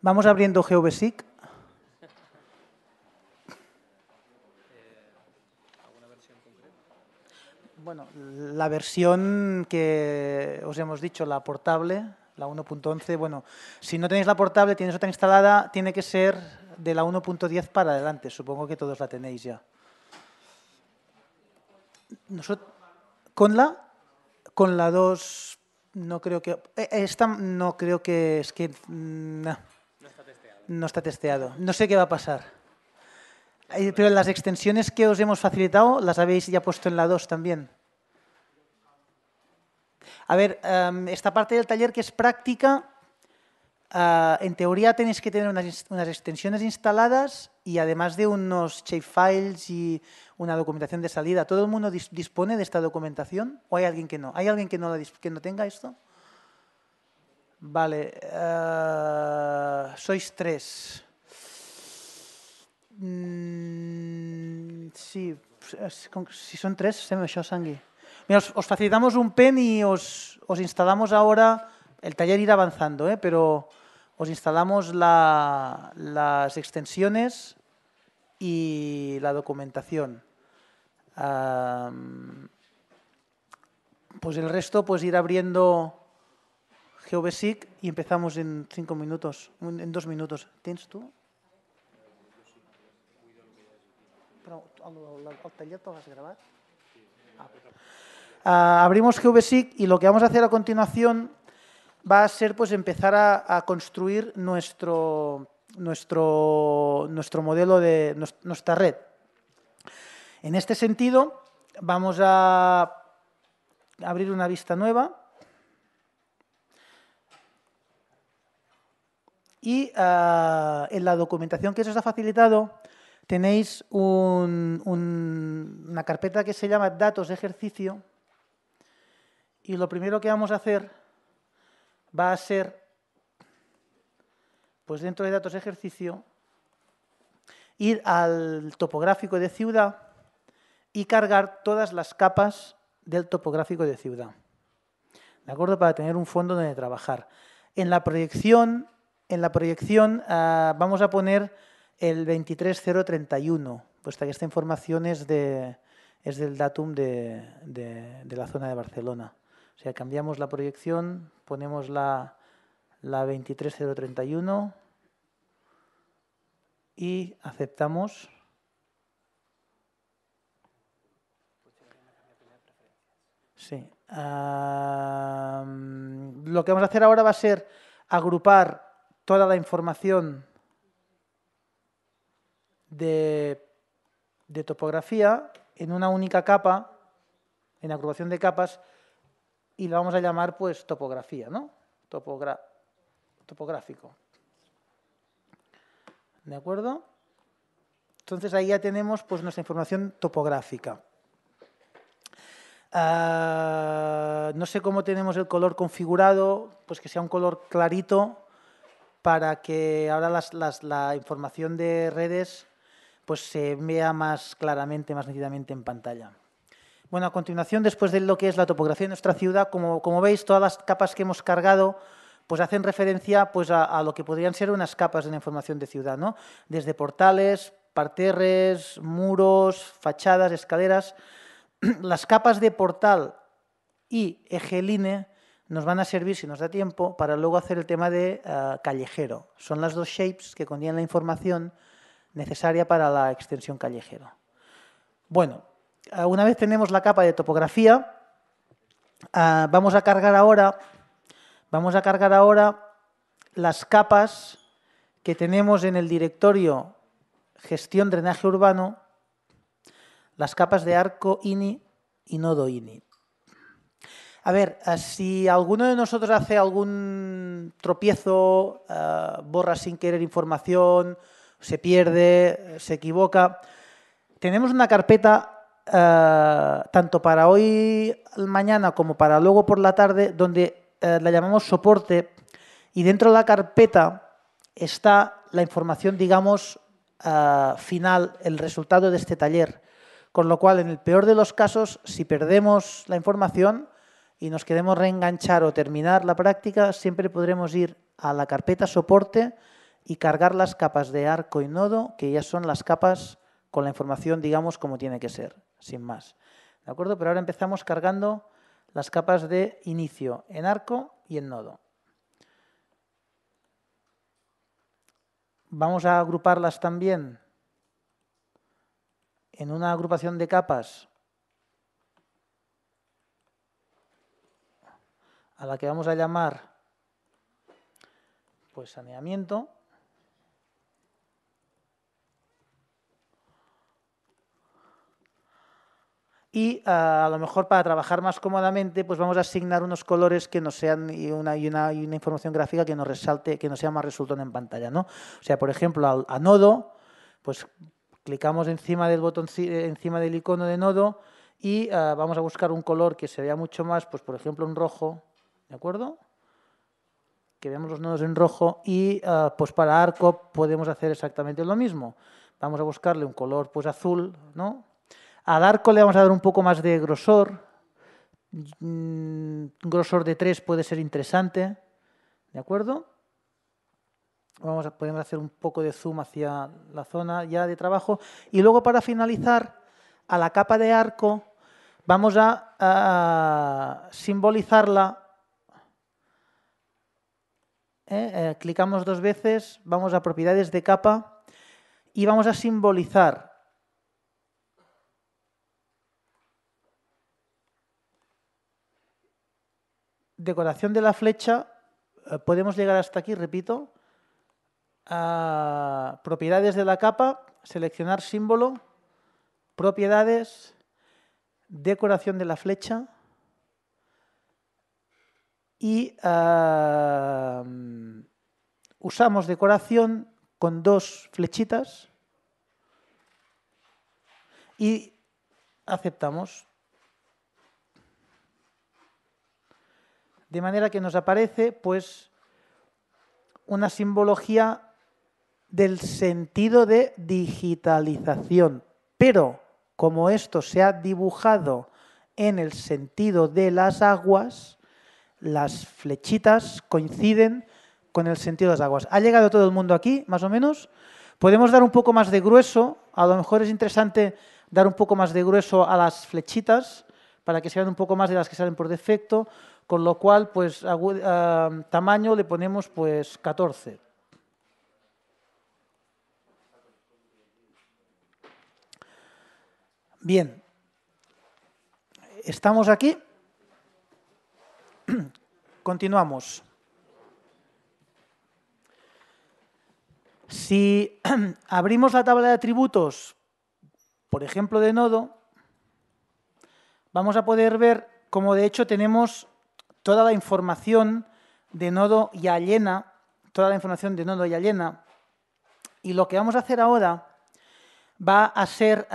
Vamos abriendo GeoBasic. Bueno, la versión que os hemos dicho, la portable, la 1.11, bueno, si no tenéis la portable, tienes otra instalada, tiene que ser de la 1.10 para adelante. Supongo que todos la tenéis ya. Con la 2 no creo que... Esta no creo que... Es que... No está testeado. No sé qué va a pasar. Pero las extensiones que os hemos facilitado, ¿las habéis ya puesto en la 2 también? A ver, esta parte del taller que es práctica, en teoría tenéis que tener unas extensiones instaladas y además de unos shapefiles y una documentación de salida. ¿Todo el mundo dispone de esta documentación o hay alguien que no? ¿Hay alguien que no tenga esto? Vale, sois 3. Sí, si son 3, fem això, Sangui. Mira, os facilitamos un pen y os instalamos ahora, el taller irá avanzando, pero os instalamos las extensiones y la documentación. Pues el resto, pues ir abriendo GeoBasic y empezamos en 5 minutos, en 2 minutos. ¿Tienes tú? Però el taller te l'has gravat? Abrimos GeoBasic y lo que vamos a hacer a continuación va a ser pues empezar a construir nuestro modelo de nuestra red. En este sentido, vamos a abrir una vista nueva y en la documentación que se os ha facilitado tenéis una carpeta que se llama datos de ejercicio y lo primero que vamos a hacer va a ser, pues dentro de datos de ejercicio, ir al topográfico de ciudad y cargar todas las capas del topográfico de ciudad. ¿De acuerdo? Para tener un fondo donde trabajar. En la proyección vamos a poner el 23031, puesto que esta información es del datum de la zona de Barcelona. O sea, cambiamos la proyección, ponemos la 23031 y aceptamos. Sí. Lo que vamos a hacer ahora va a ser agrupar toda la información de topografía en una única capa, en agrupación de capas, y la vamos a llamar pues topografía, ¿no? Topográfico. ¿De acuerdo? Entonces ahí ya tenemos pues nuestra información topográfica. No sé cómo tenemos el color configurado, pues que sea un color clarito para que ahora la información de redes pues se vea más claramente, más nítidamente en pantalla. Bueno, a continuación, después de lo que es la topografía de nuestra ciudad, como veis, todas las capas que hemos cargado pues hacen referencia pues, a lo que podrían ser unas capas de la información de ciudad, ¿no? Desde portales, parterres, muros, fachadas, escaleras. Las capas de portal y eje-line nos van a servir, si nos da tiempo, para luego hacer el tema de callejero. Son las dos shapes que contienen la información necesaria para la extensión callejero. Bueno, una vez tenemos la capa de topografía, vamos a cargar ahora las capas que tenemos en el directorio gestión drenaje urbano, las capas de arco INI y nodo INI. A ver, si alguno de nosotros hace algún tropiezo, borra sin querer información, se pierde, se equivoca, tenemos una carpeta tanto para hoy, mañana, como para luego por la tarde, donde la llamamos soporte y dentro de la carpeta está la información, digamos, final, el resultado de este taller. Con lo cual, en el peor de los casos, si perdemos la información y nos queremos reenganchar o terminar la práctica, siempre podremos ir a la carpeta soporte y cargar las capas de arco y nodo, que ya son las capas con la información, digamos, como tiene que ser, sin más. ¿De acuerdo? Pero ahora empezamos cargando las capas de inicio en arco y en nodo. Vamos a agruparlas también en una agrupación de capas a la que vamos a llamar pues saneamiento. Y a lo mejor para trabajar más cómodamente, pues vamos a asignar unos colores que nos sean y una información gráfica que nos resalte, que nos sea más resultón en pantalla, ¿no? O sea, por ejemplo, a nodo, pues clicamos encima del botón, encima del icono de nodo y vamos a buscar un color que se vea mucho más, pues por ejemplo un rojo, ¿de acuerdo? Que veamos los nodos en rojo y pues para arco podemos hacer exactamente lo mismo. Vamos a buscarle un color pues azul, ¿no? Al arco le vamos a dar un poco más de grosor. Un grosor de 3 puede ser interesante, ¿de acuerdo? Podemos hacer un poco de zoom hacia la zona ya de trabajo. Y luego para finalizar, a la capa de arco vamos a simbolizarla. Clicamos 2 veces, vamos a propiedades de capa y vamos a simbolizar decoración de la flecha. Podemos llegar hasta aquí, repito, a propiedades de la capa, seleccionar símbolo, propiedades, decoración de la flecha y usamos decoración con 2 flechitas y aceptamos. De manera que nos aparece pues una simbología del sentido de digitalización. Pero como esto se ha dibujado en el sentido de las aguas, las flechitas coinciden con el sentido de las aguas. ¿Ha llegado todo el mundo aquí, más o menos? Podemos dar un poco más de grueso. A lo mejor es interesante dar un poco más de grueso a las flechitas para que sean un poco más de las que salen por defecto. Con lo cual, pues, tamaño le ponemos, pues, 14. Bien. ¿Estamos aquí? Continuamos. Si abrimos la tabla de atributos, por ejemplo, de nodo, vamos a poder ver cómo, de hecho, tenemos toda la información de nodo ya llena, y lo que vamos a hacer ahora va a ser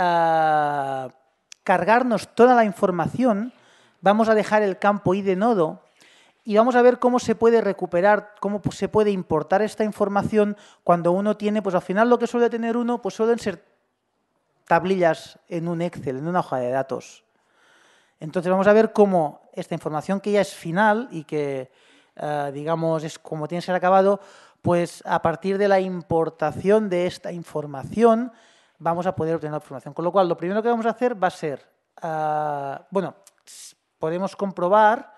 cargarnos toda la información, vamos a dejar el campo id de nodo y vamos a ver cómo se puede recuperar, cómo se puede importar esta información cuando uno tiene, pues al final lo que suele tener uno, pues suelen ser tablillas en un Excel, en una hoja de datos. Entonces vamos a ver cómo esta información que ya es final y que, digamos, es como tiene que ser acabado, pues a partir de la importación de esta información vamos a poder obtener la información. Con lo cual, lo primero que vamos a hacer va a ser, bueno, podemos comprobar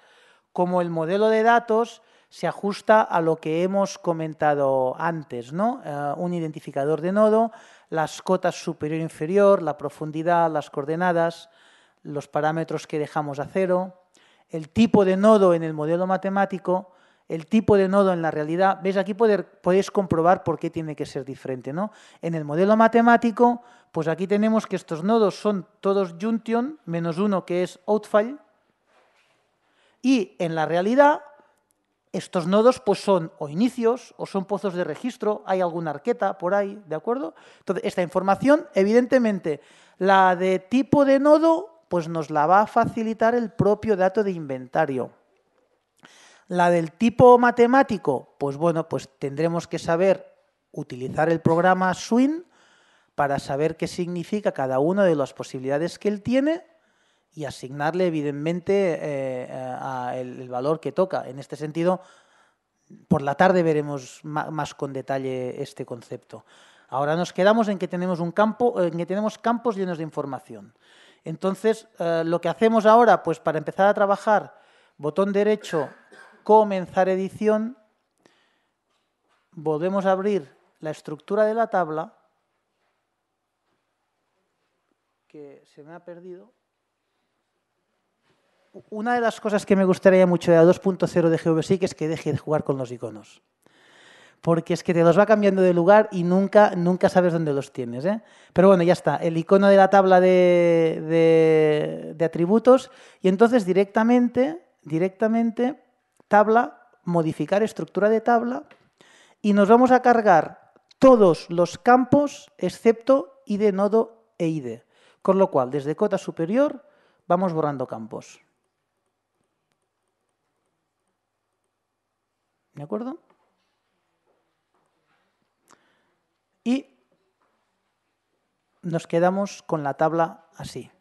cómo el modelo de datos se ajusta a lo que hemos comentado antes, ¿no? Un identificador de nodo, las cotas superior e inferior, la profundidad, las coordenadas, los parámetros que dejamos a 0, el tipo de nodo en el modelo matemático, el tipo de nodo en la realidad. ¿Veis? Aquí podéis comprobar por qué tiene que ser diferente, ¿no? En el modelo matemático, pues aquí tenemos que estos nodos son todos junction, menos uno que es outfile, y en la realidad estos nodos pues son o inicios o son pozos de registro, hay alguna arqueta por ahí, ¿de acuerdo? Entonces, esta información, evidentemente, la de tipo de nodo, pues nos la va a facilitar el propio dato de inventario. La del tipo matemático, pues bueno, pues tendremos que saber utilizar el programa Swing para saber qué significa cada una de las posibilidades que él tiene y asignarle, evidentemente, el valor que toca. En este sentido, Por la tarde veremos más con detalle este concepto. Ahora nos quedamos en que tenemos un campo, en que tenemos campos llenos de información. Entonces, lo que hacemos ahora, pues para empezar a trabajar, botón derecho, comenzar edición, volvemos a abrir la estructura de la tabla, que se me ha perdido. Una de las cosas que me gustaría mucho de la 2.0 de GVSIC es que deje de jugar con los iconos. Porque es que te los va cambiando de lugar y nunca sabes dónde los tienes, ¿eh? Pero bueno, ya está, el icono de la tabla de atributos y entonces directamente, tabla, modificar estructura de tabla y nos vamos a cargar todos los campos excepto ID, nodo e ID. Con lo cual, desde cota superior vamos borrando campos. ¿De acuerdo? Y nos quedamos con la tabla así.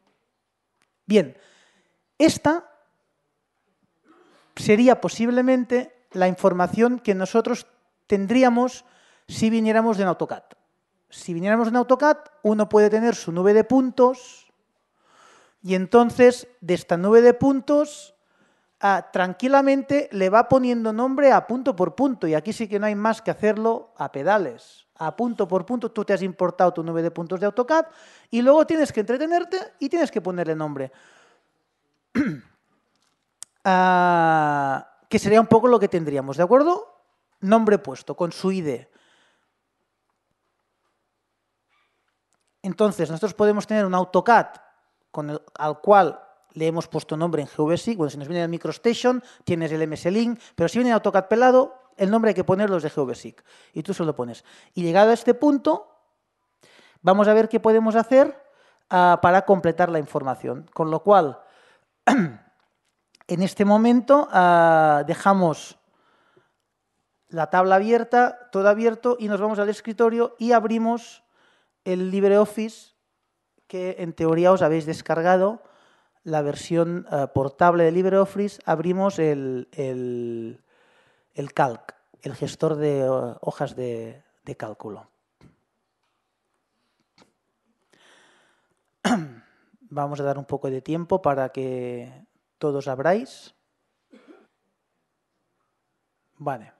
Bien, esta sería posiblemente la información que nosotros tendríamos si viniéramos de un AutoCAD. Si viniéramos de un AutoCAD, uno puede tener su nube de puntos y entonces de esta nube de puntos tranquilamente le va poniendo nombre a punto por punto y aquí sí que no hay más que hacerlo a pedales. A punto por punto, tú te has importado tu nube de puntos de AutoCAD y luego tienes que entretenerte y tienes que ponerle nombre. Que sería un poco lo que tendríamos, ¿de acuerdo? Nombre puesto, con su ID. Entonces, nosotros podemos tener un AutoCAD al cual le hemos puesto nombre en GVSIC. Bueno, si nos viene el MicroStation, tienes el MS-Link, pero si viene el AutoCAD pelado, el nombre hay que ponerlo de GVSIC. Y tú se lo pones. Y llegado a este punto, vamos a ver qué podemos hacer para completar la información. Con lo cual, en este momento dejamos la tabla abierta, todo abierto, y nos vamos al escritorio y abrimos el LibreOffice, que en teoría os habéis descargado, la versión portable de LibreOffice. Abrimos el Calc, el gestor de hojas de cálculo. Vamos a dar un poco de tiempo para que todos abráis. Vale.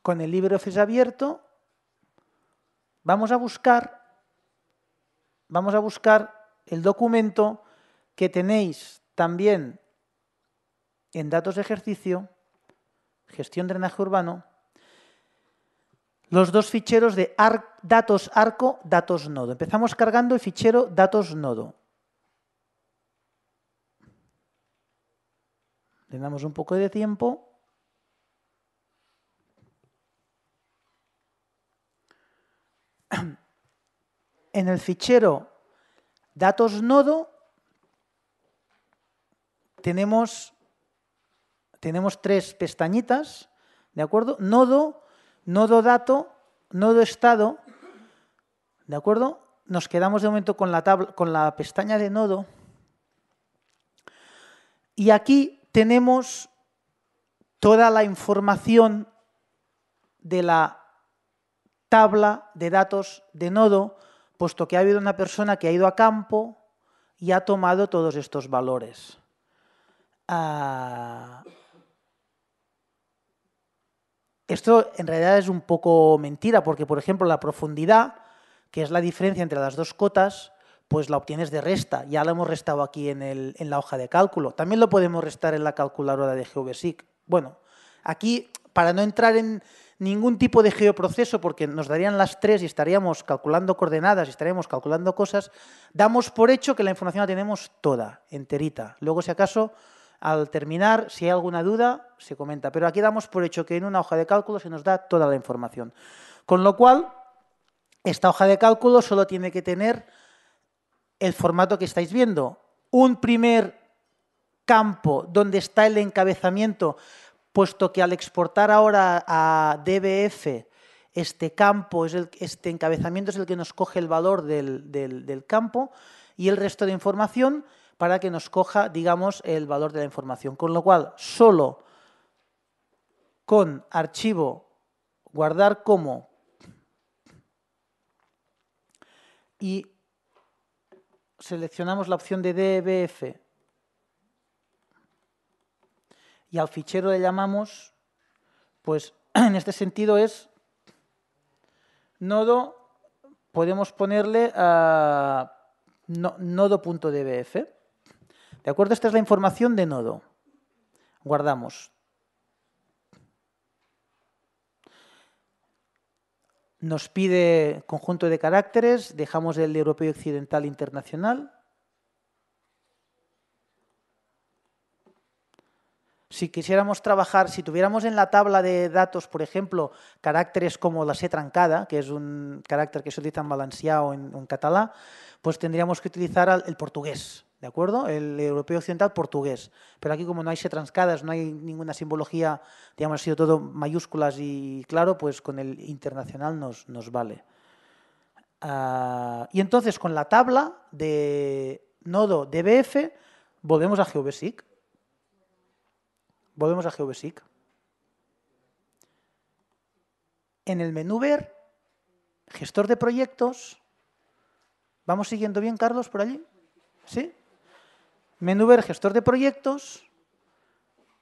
Con el LibreOffice abierto, vamos a buscar el documento que tenéis también en datos de ejercicio, gestión de drenaje urbano, los dos ficheros de datos arco, datos nodo. Empezamos cargando el fichero datos nodo. Le damos un poco de tiempo. En el fichero datos nodo tenemos tres pestañitas, ¿de acuerdo? Nodo, nodo dato, nodo estado, ¿de acuerdo? Nos quedamos de momento con la pestaña de nodo. Y aquí tenemos toda la información de la tabla de datos de nodo, puesto que ha habido una persona que ha ido a campo y ha tomado todos estos valores. Esto en realidad es un poco mentira, porque, por ejemplo, la profundidad, que es la diferencia entre las dos cotas, pues la obtienes de resta. Ya la hemos restado aquí en la hoja de cálculo. También lo podemos restar en la calculadora de GVSIC. Bueno, aquí, para no entrar en ningún tipo de geoproceso, porque nos darían las tres y estaríamos calculando coordenadas y estaríamos calculando cosas, damos por hecho que la información la tenemos toda, enterita. Luego, si acaso, al terminar, si hay alguna duda, se comenta. Pero aquí damos por hecho que en una hoja de cálculo se nos da toda la información. Con lo cual, esta hoja de cálculo solo tiene que tener el formato que estáis viendo. Un primer campo donde está el encabezamiento, puesto que al exportar ahora a DBF, este campo, este encabezamiento es el que nos coge el valor del campo, y el resto de información para que nos coja, digamos, el valor de la información. Con lo cual, solo con archivo guardar como y seleccionamos la opción de DBF y al fichero le llamamos, pues en este sentido es nodo, podemos ponerle nodo.dbf. ¿De acuerdo? Esta es la información de nodo. Guardamos. Nos pide conjunto de caracteres, dejamos el europeo occidental internacional. Si quisiéramos trabajar, si tuviéramos en la tabla de datos, por ejemplo, caracteres como la C trancada, que es un carácter que se utiliza en valencià o en catalá, pues tendríamos que utilizar el portugués, ¿de acuerdo? El europeo occidental portugués. Pero aquí, como no hay C trancadas, no hay ninguna simbología, digamos, ha sido todo mayúsculas y claro, pues con el internacional nos vale. Y entonces, con la tabla de nodo DBF, volvemos a GeoBasic. Volvemos a GeoBasic. En el menú ver, gestor de proyectos. ¿Vamos siguiendo bien, Carlos, por allí? ¿Sí? Menú ver, gestor de proyectos.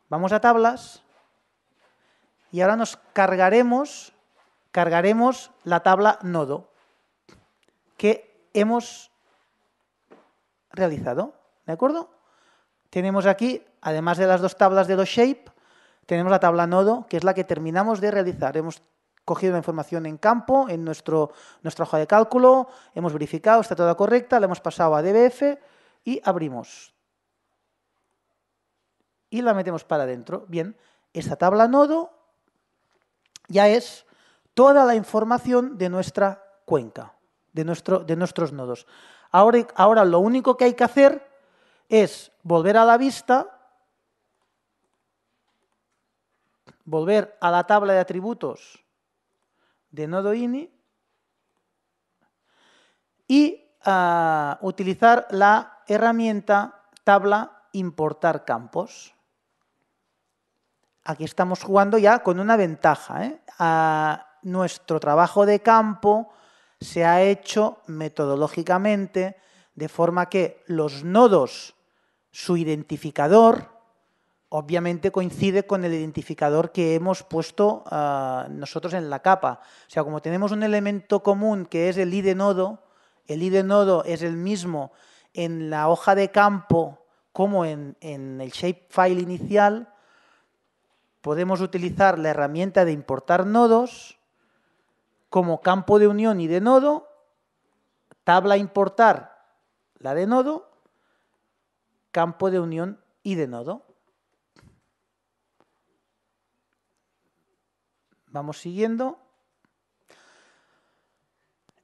Vamos a tablas. Y ahora nos cargaremos la tabla nodo que hemos realizado. ¿De acuerdo? Tenemos aquí, además de las dos tablas de los shape, tenemos la tabla nodo, que es la que terminamos de realizar. Hemos cogido la información en campo, en nuestra hoja de cálculo, hemos verificado, está toda correcta, la hemos pasado a DBF y abrimos. Y la metemos para adentro. Bien, esta tabla nodo ya es toda la información de nuestra cuenca, de nuestros nodos. Ahora lo único que hay que hacer es volver a la vista, volver a la tabla de atributos de nodo ini y utilizar la herramienta tabla importar campos. Aquí estamos jugando ya con una ventaja, ¿eh? Nuestro trabajo de campo se ha hecho metodológicamente de forma que los nodos, su identificador, obviamente coincide con el identificador que hemos puesto nosotros en la capa. O sea, como tenemos un elemento común que es el ID nodo, el ID nodo es el mismo en la hoja de campo como en el shapefile inicial, podemos utilizar la herramienta de importar nodos como campo de unión y de nodo, tabla importar la de nodo, campo de unión y de nodo. Vamos siguiendo.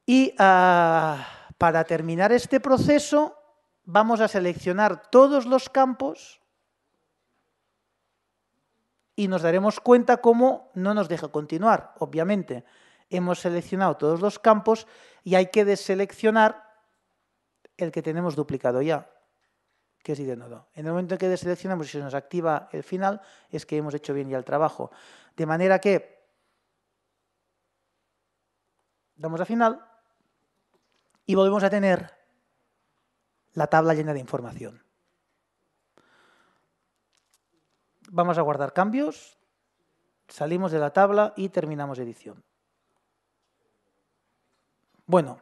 Y para terminar este proceso vamos a seleccionar todos los campos y nos daremos cuenta cómo no nos deja continuar. Obviamente, hemos seleccionado todos los campos y hay que deseleccionar el que tenemos duplicado ya, que es ID nodo. En el momento en que deseleccionamos y se nos activa el final, es que hemos hecho bien ya el trabajo. De manera que damos a final y volvemos a tener la tabla llena de información. Vamos a guardar cambios, salimos de la tabla y terminamos edición. Bueno,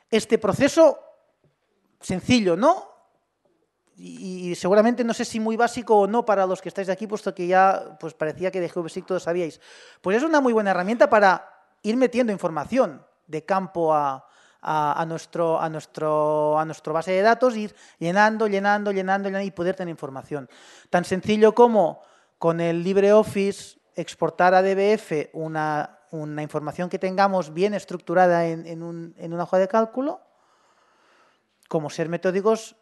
este proceso sencillo, ¿no? Y seguramente no sé si muy básico o no para los que estáis aquí, puesto que ya pues parecía que de GeoBasic todos sabíais. Pues es una muy buena herramienta para ir metiendo información de campo a nuestro base de datos, ir llenando y poder tener información. Tan sencillo como con el LibreOffice exportar a DBF una información que tengamos bien estructurada en una hoja de cálculo, como ser metódicos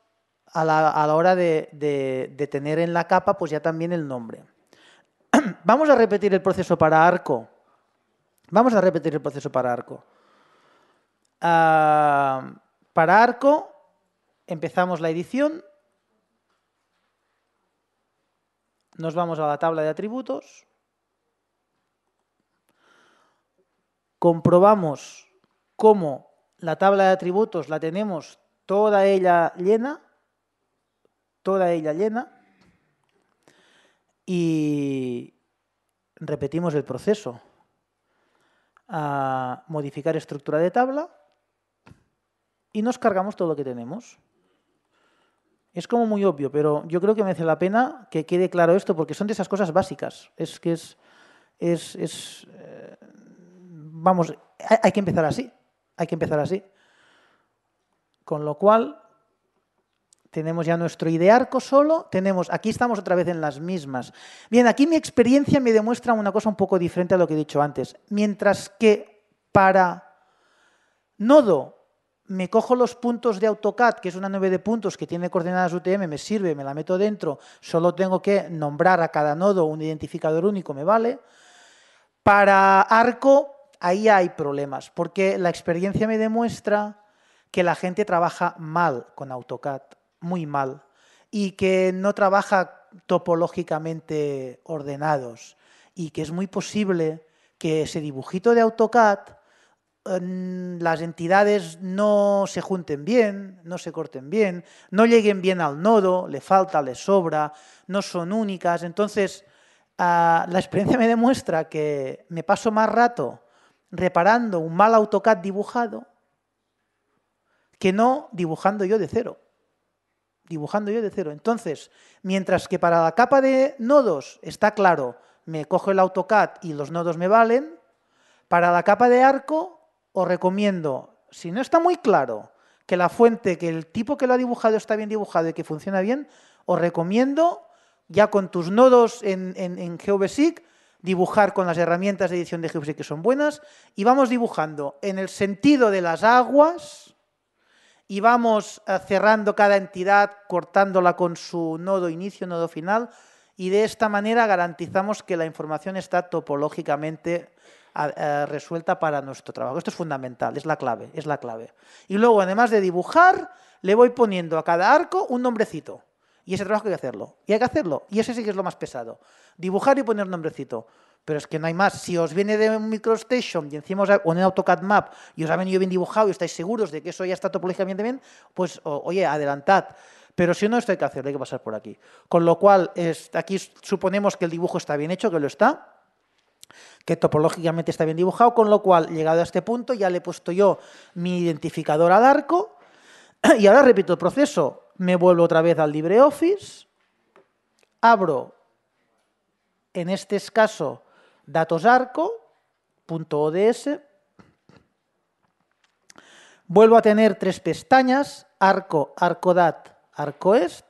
a la hora de tener en la capa pues ya también el nombre. Vamos a repetir el proceso para Arco. Para Arco empezamos la edición, nos vamos a la tabla de atributos, comprobamos cómo la tabla de atributos la tenemos toda ella llena, y repetimos el proceso. A modificar estructura de tabla y nos cargamos todo lo que tenemos. Es como muy obvio, pero yo creo que merece la pena que quede claro esto, porque son de esas cosas básicas. Vamos, hay que empezar así. Hay que empezar así. Con lo cual, tenemos ya nuestro IDEARCO solo. Aquí estamos otra vez en las mismas. Bien, aquí mi experiencia me demuestra una cosa un poco diferente a lo que he dicho antes. Mientras que para nodo me cojo los puntos de AutoCAD, que es una nube de puntos que tiene coordenadas UTM, me sirve, me la meto dentro, solo tengo que nombrar a cada nodo un identificador único, me vale. Para Arco, ahí hay problemas, porque la experiencia me demuestra que la gente trabaja mal con AutoCAD, muy mal, y que no trabaja topológicamente ordenados, y que es muy posible que ese dibujito de AutoCAD las entidades no se junten bien, no se corten bien, no lleguen bien al nodo, le falta, le sobra, no son únicas. Entonces, la experiencia me demuestra que me paso más rato reparando un mal AutoCAD dibujado que no dibujando yo de cero. Entonces, mientras que para la capa de nodos está claro, me cojo el AutoCAD y los nodos me valen, para la capa de Arco os recomiendo, si no está muy claro que la fuente, que el tipo que lo ha dibujado está bien dibujado y que funciona bien, os recomiendo ya con tus nodos en GeoBasic dibujar con las herramientas de edición de GeoBasic que son buenas y vamos dibujando en el sentido de las aguas y vamos cerrando cada entidad, cortándola con su nodo inicio, nodo final y de esta manera garantizamos que la información está topológicamente resuelta para nuestro trabajo. Esto es fundamental, es la clave. Y luego, además de dibujar, le voy poniendo a cada arco un nombrecito. Y ese trabajo hay que hacerlo. Y ese sí que es lo más pesado. Dibujar y poner nombrecito. Pero es que no hay más. Si os viene de un MicroStation y encima os un AutoCAD Map y os ha venido bien dibujado y estáis seguros de que eso ya está topológicamente bien, pues, oye, adelantad. Pero si no, esto hay que hacerlo, hay que pasar por aquí. Con lo cual, aquí suponemos que el dibujo está bien hecho, que lo está, que topológicamente está bien dibujado, con lo cual, llegado a este punto, ya le he puesto yo mi identificador al arco y ahora repito el proceso. Me vuelvo otra vez al LibreOffice, abro, en este caso, datos arco.ods, vuelvo a tener tres pestañas, arco, arcodat, arcoest,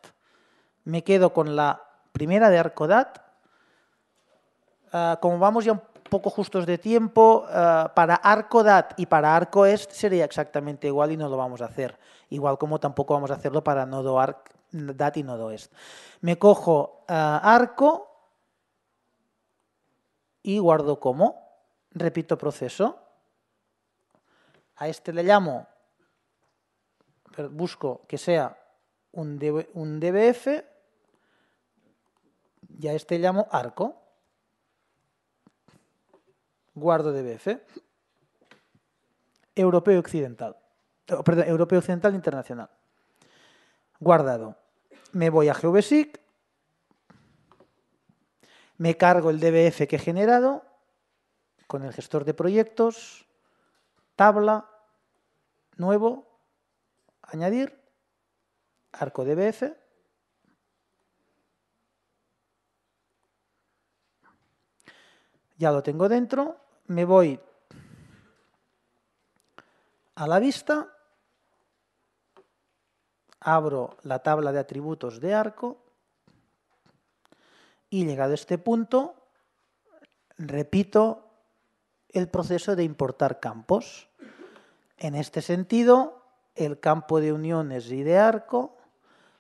me quedo con la primera de arcodat. Como vamos ya un poco justos de tiempo, para ArcoDat y para ArcoEst sería exactamente igual y no lo vamos a hacer. Igual como tampoco vamos a hacerlo para nodo ArcDat y nodo Est. Me cojo Arco y guardo como. Repito proceso. A este le llamo, busco que sea un DBF y a este le llamo Arco. Guardo DBF. Europeo Occidental. Perdón, Europeo Occidental Internacional. Guardado. Me voy a GeoBasic. Me cargo el DBF que he generado con el gestor de proyectos. Tabla. Nuevo. Añadir. Arco DBF. Ya lo tengo dentro. Me voy a la vista. Abro la tabla de atributos de Arco y llegado a este punto, repito el proceso de importar campos. En este sentido, el campo de uniones y de Arco,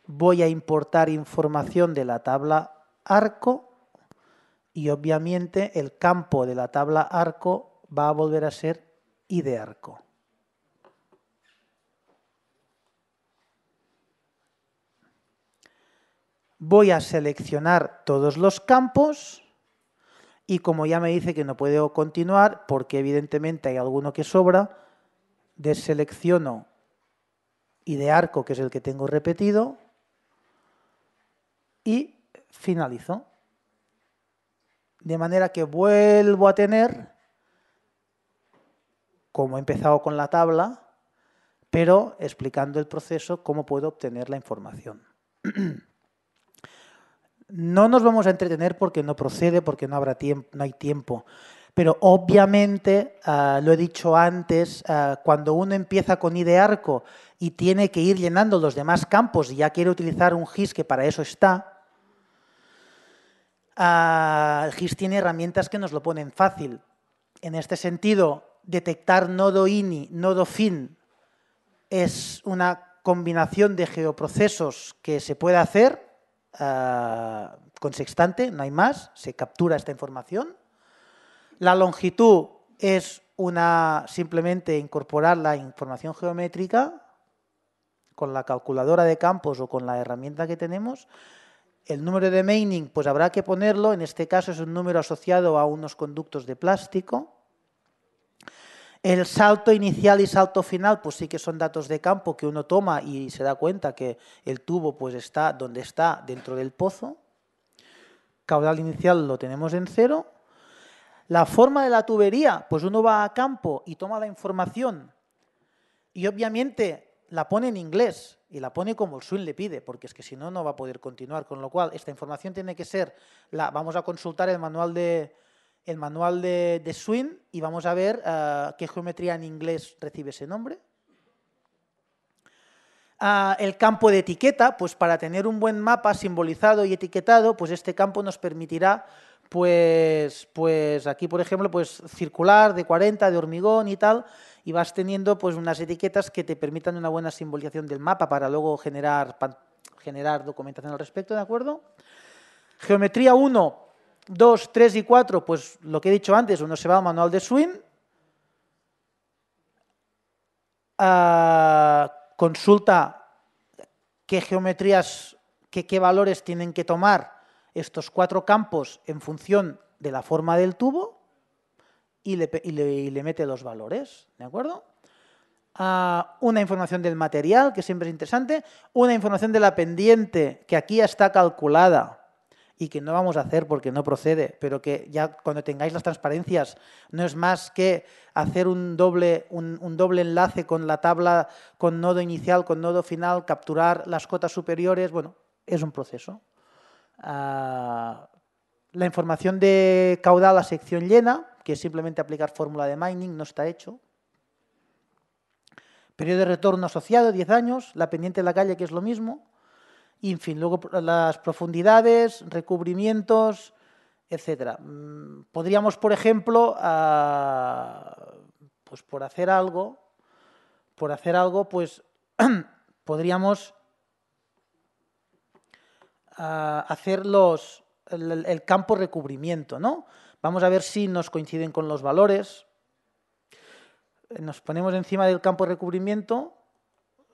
voy a importar información de la tabla Arco y obviamente el campo de la tabla Arco va a volver a ser IDEARCO. voy a seleccionar todos los campos y como ya me dice que no puedo continuar, porque evidentemente hay alguno que sobra, deselecciono y de arco, que es el que tengo repetido, y finalizo. De manera que vuelvo a tener, como he empezado con la tabla, pero explicando el proceso, cómo puedo obtener la información. No nos vamos a entretener porque no procede, porque no habrá tiempo, no hay tiempo. Pero obviamente, lo he dicho antes, cuando uno empieza con I de arco y tiene que ir llenando los demás campos y ya quiere utilizar un GIS que para eso está, el GIS tiene herramientas que nos lo ponen fácil. En este sentido, detectar nodo ini, nodo fin, es una combinación de geoprocesos que se puede hacer con sextante, no hay más, se captura esta información. La longitud es simplemente incorporar la información geométrica con la calculadora de campos o con la herramienta que tenemos. El número de Meining, pues habrá que ponerlo, en este caso es un número asociado a unos conductos de plástico. El salto inicial y salto final, pues sí que son datos de campo que uno toma y se da cuenta que el tubo pues está donde está, dentro del pozo. Caudal inicial lo tenemos en 0. La forma de la tubería, pues uno va a campo y toma la información y obviamente la pone en inglés y la pone como el SWIN le pide, porque es que si no, no va a poder continuar. Con lo cual, esta información tiene que ser, vamos a consultar el manual de SWIN y vamos a ver qué geometría en inglés recibe ese nombre. El campo de etiqueta, pues para tener un buen mapa simbolizado y etiquetado, pues este campo nos permitirá, pues aquí por ejemplo, pues circular de 40, de hormigón y tal, y vas teniendo pues unas etiquetas que te permitan una buena simbolización del mapa para luego generar documentación al respecto, ¿de acuerdo? Geometría 1, 2, 3 y 4, pues lo que he dicho antes, uno se va al manual de SWIN, consulta qué geometrías, qué valores tienen que tomar estos 4 campos en función de la forma del tubo y le mete los valores, ¿de acuerdo? Una información del material, que siempre es interesante, una información de la pendiente, que aquí ya está calculada y que no vamos a hacer porque no procede, pero que ya cuando tengáis las transparencias no es más que hacer un doble enlace con la tabla, con nodo inicial, con nodo final, capturar las cotas superiores, bueno, es un proceso. La información de caudal a sección llena, que es simplemente aplicar fórmula de mining, no está hecho. Periodo de retorno asociado, 10 años, la pendiente de la calle, que es lo mismo. Y, en fin, luego las profundidades, recubrimientos, etcétera. Podríamos, por ejemplo, pues por hacer algo, pues podríamos hacer el campo recubrimiento, ¿no? Vamos a ver si nos coinciden con los valores. Nos ponemos encima del campo de recubrimiento,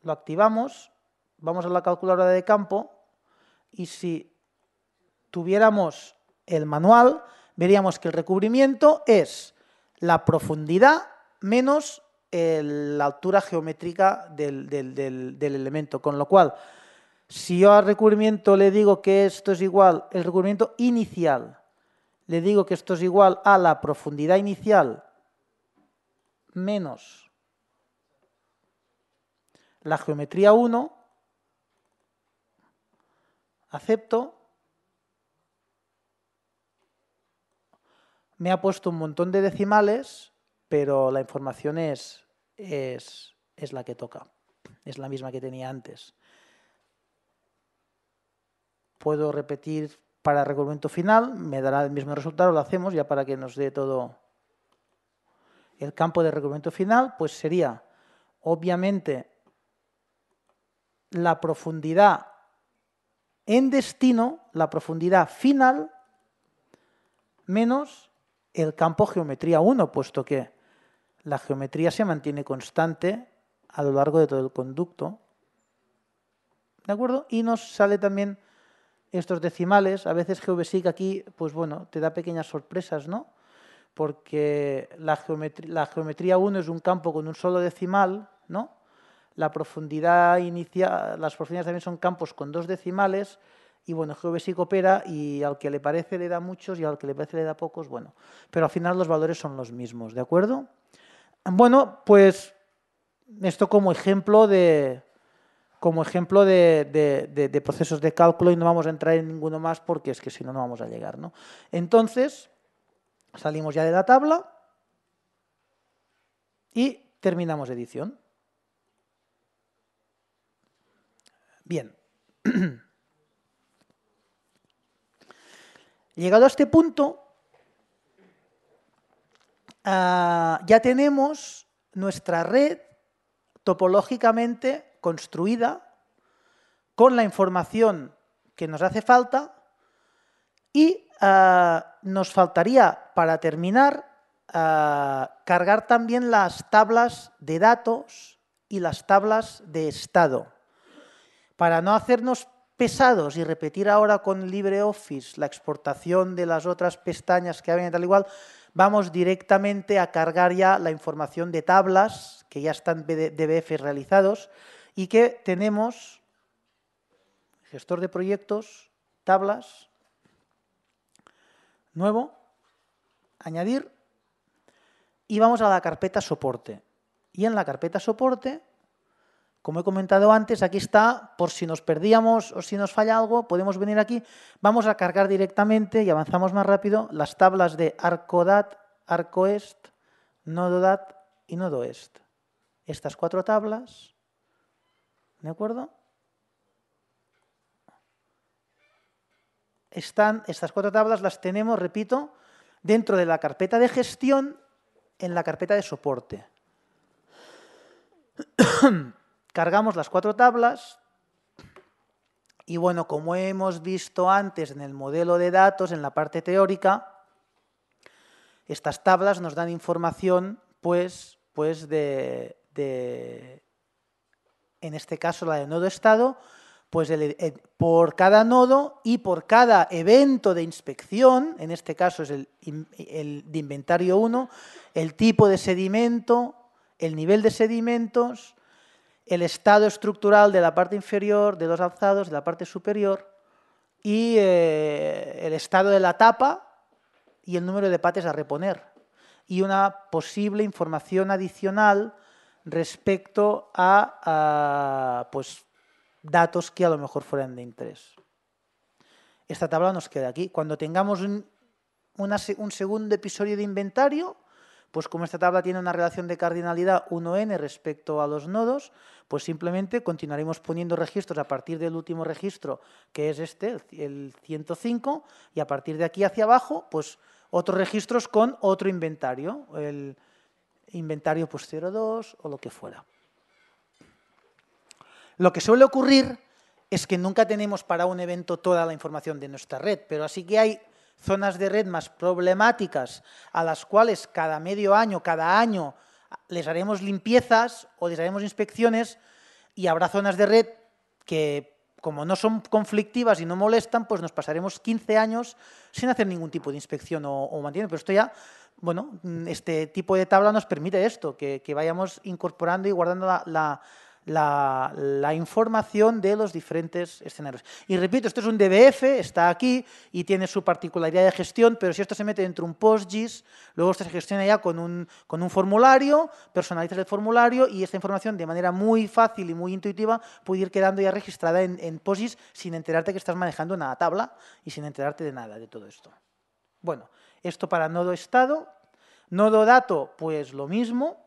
lo activamos, vamos a la calculadora de campo y si tuviéramos el manual, veríamos que el recubrimiento es la profundidad menos la altura geométrica del elemento, con lo cual, si yo al recubrimiento le digo que esto es igual, el recubrimiento inicial, le digo que esto es igual a la profundidad inicial menos la geometría 1, acepto, me ha puesto un montón de decimales, pero la información es la que toca, es la misma que tenía antes. Puedo repetir para el recubrimiento final, me dará el mismo resultado, lo hacemos ya para que nos dé todo. El campo de recubrimiento final, pues sería, obviamente, la profundidad en destino, la profundidad final, menos el campo geometría 1, puesto que la geometría se mantiene constante a lo largo de todo el conducto. ¿De acuerdo? Y nos sale también estos decimales, a veces GeoBasic aquí, pues bueno, te da pequeñas sorpresas, ¿no? Porque la geometría 1 es un campo con un solo decimal, ¿no? La profundidad inicial, las profundidades también son campos con 2 decimales, y bueno, GeoBasic opera y al que le parece le da muchos y al que le parece le da pocos, bueno, pero al final los valores son los mismos, ¿de acuerdo? Bueno, pues esto como ejemplo de procesos de cálculo, y no vamos a entrar en ninguno más porque es que si no, no vamos a llegar, ¿no? Entonces, salimos ya de la tabla y terminamos edición. Bien. Llegado a este punto, ya tenemos nuestra red topológicamente construida con la información que nos hace falta, y nos faltaría, para terminar, cargar también las tablas de datos y las tablas de estado. Para no hacernos pesados y repetir ahora con LibreOffice la exportación de las otras pestañas que habían y tal igual, vamos directamente a cargar ya la información de tablas que ya están DBF realizados y que tenemos gestor de proyectos, tablas, nuevo, añadir, y vamos a la carpeta soporte. Y en la carpeta soporte, como he comentado antes, aquí está, por si nos perdíamos o si nos falla algo, podemos venir aquí, vamos a cargar directamente, y avanzamos más rápido, las tablas de ArcoDat, ArcoEst, NodoDat y NodoEst. Estas 4 tablas, ¿de acuerdo? Estas 4 tablas las tenemos, repito, dentro de la carpeta de gestión, en la carpeta de soporte. Cargamos las 4 tablas y, bueno, como hemos visto antes en el modelo de datos, en la parte teórica, estas tablas nos dan información, pues en este caso la de nodo estado, pues por cada nodo y por cada evento de inspección, en este caso es el de inventario 1, el tipo de sedimento, el nivel de sedimentos, el estado estructural de la parte inferior, de los alzados, de la parte superior, y el estado de la tapa y el número de pates a reponer, y una posible información adicional respecto a pues, datos que a lo mejor fueran de interés. Esta tabla nos queda aquí. Cuando tengamos un segundo episodio de inventario, pues como esta tabla tiene una relación de cardinalidad 1n respecto a los nodos, pues simplemente continuaremos poniendo registros a partir del último registro, que es este, el 105, y a partir de aquí hacia abajo, pues otros registros con otro inventario, el inventario pues 02 o lo que fuera. Lo que suele ocurrir es que nunca tenemos para un evento toda la información de nuestra red, pero así que hay zonas de red más problemáticas a las cuales cada medio año, cada año, les haremos limpiezas o les haremos inspecciones, y habrá zonas de red que, como no son conflictivas y no molestan, pues nos pasaremos 15 años sin hacer ningún tipo de inspección o mantenimiento. Pero esto ya, bueno, este tipo de tabla nos permite esto, que vayamos incorporando y guardando la información de los diferentes escenarios. Y repito, esto es un DBF, está aquí y tiene su particularidad de gestión, pero si esto se mete dentro de un PostGIS, luego esto se gestiona ya con un formulario, personalizas el formulario y esta información de manera muy fácil y muy intuitiva puede ir quedando ya registrada en PostGIS sin enterarte que estás manejando una tabla y sin enterarte de nada de todo esto. Bueno, esto para nodo estado. Nodo dato, pues lo mismo.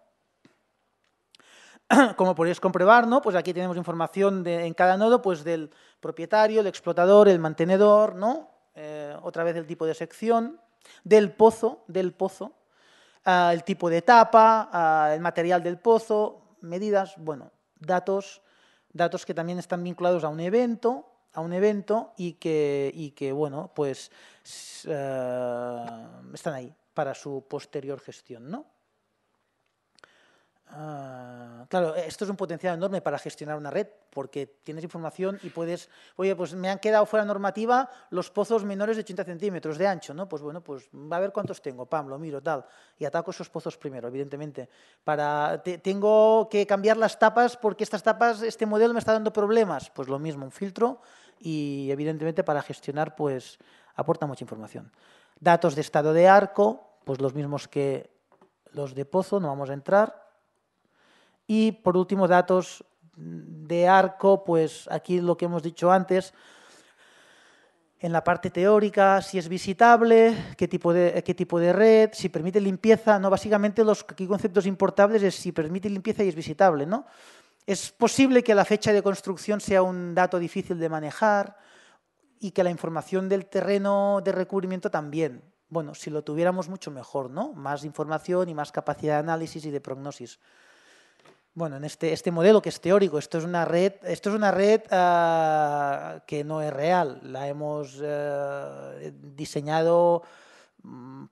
Como podéis comprobar, ¿no? Pues aquí tenemos información en cada nodo, pues del propietario, el explotador, el mantenedor, ¿no? Otra vez el tipo de sección, del pozo, el tipo de tapa, el material del pozo, medidas, bueno, datos que también están vinculados a un evento y que bueno, pues están ahí para su posterior gestión, ¿no? Claro, esto es un potencial enorme para gestionar una red, porque tienes información y puedes, oye, pues me han quedado fuera normativa los pozos menores de 80 centímetros de ancho, ¿no? Pues bueno, pues va a ver cuántos tengo, pam, lo miro, tal, y ataco esos pozos primero, evidentemente. Tengo que cambiar las tapas porque estas tapas, este modelo me está dando problemas, pues lo mismo, un filtro, y evidentemente para gestionar, pues aporta mucha información. Datos de estado de arco, pues los mismos que los de pozo, no vamos a entrar. Y por último, datos de arco, pues aquí lo que hemos dicho antes, en la parte teórica, si es visitable, qué tipo de red, si permite limpieza, ¿no? Básicamente los aquí conceptos importables es si permite limpieza y es visitable, ¿no? Es posible que la fecha de construcción sea un dato difícil de manejar y que la información del terreno de recubrimiento también. Bueno, si lo tuviéramos mucho mejor, ¿no? Más información y más capacidad de análisis y de prognosis. Bueno, en este modelo que es teórico, esto es una red que no es real. La hemos diseñado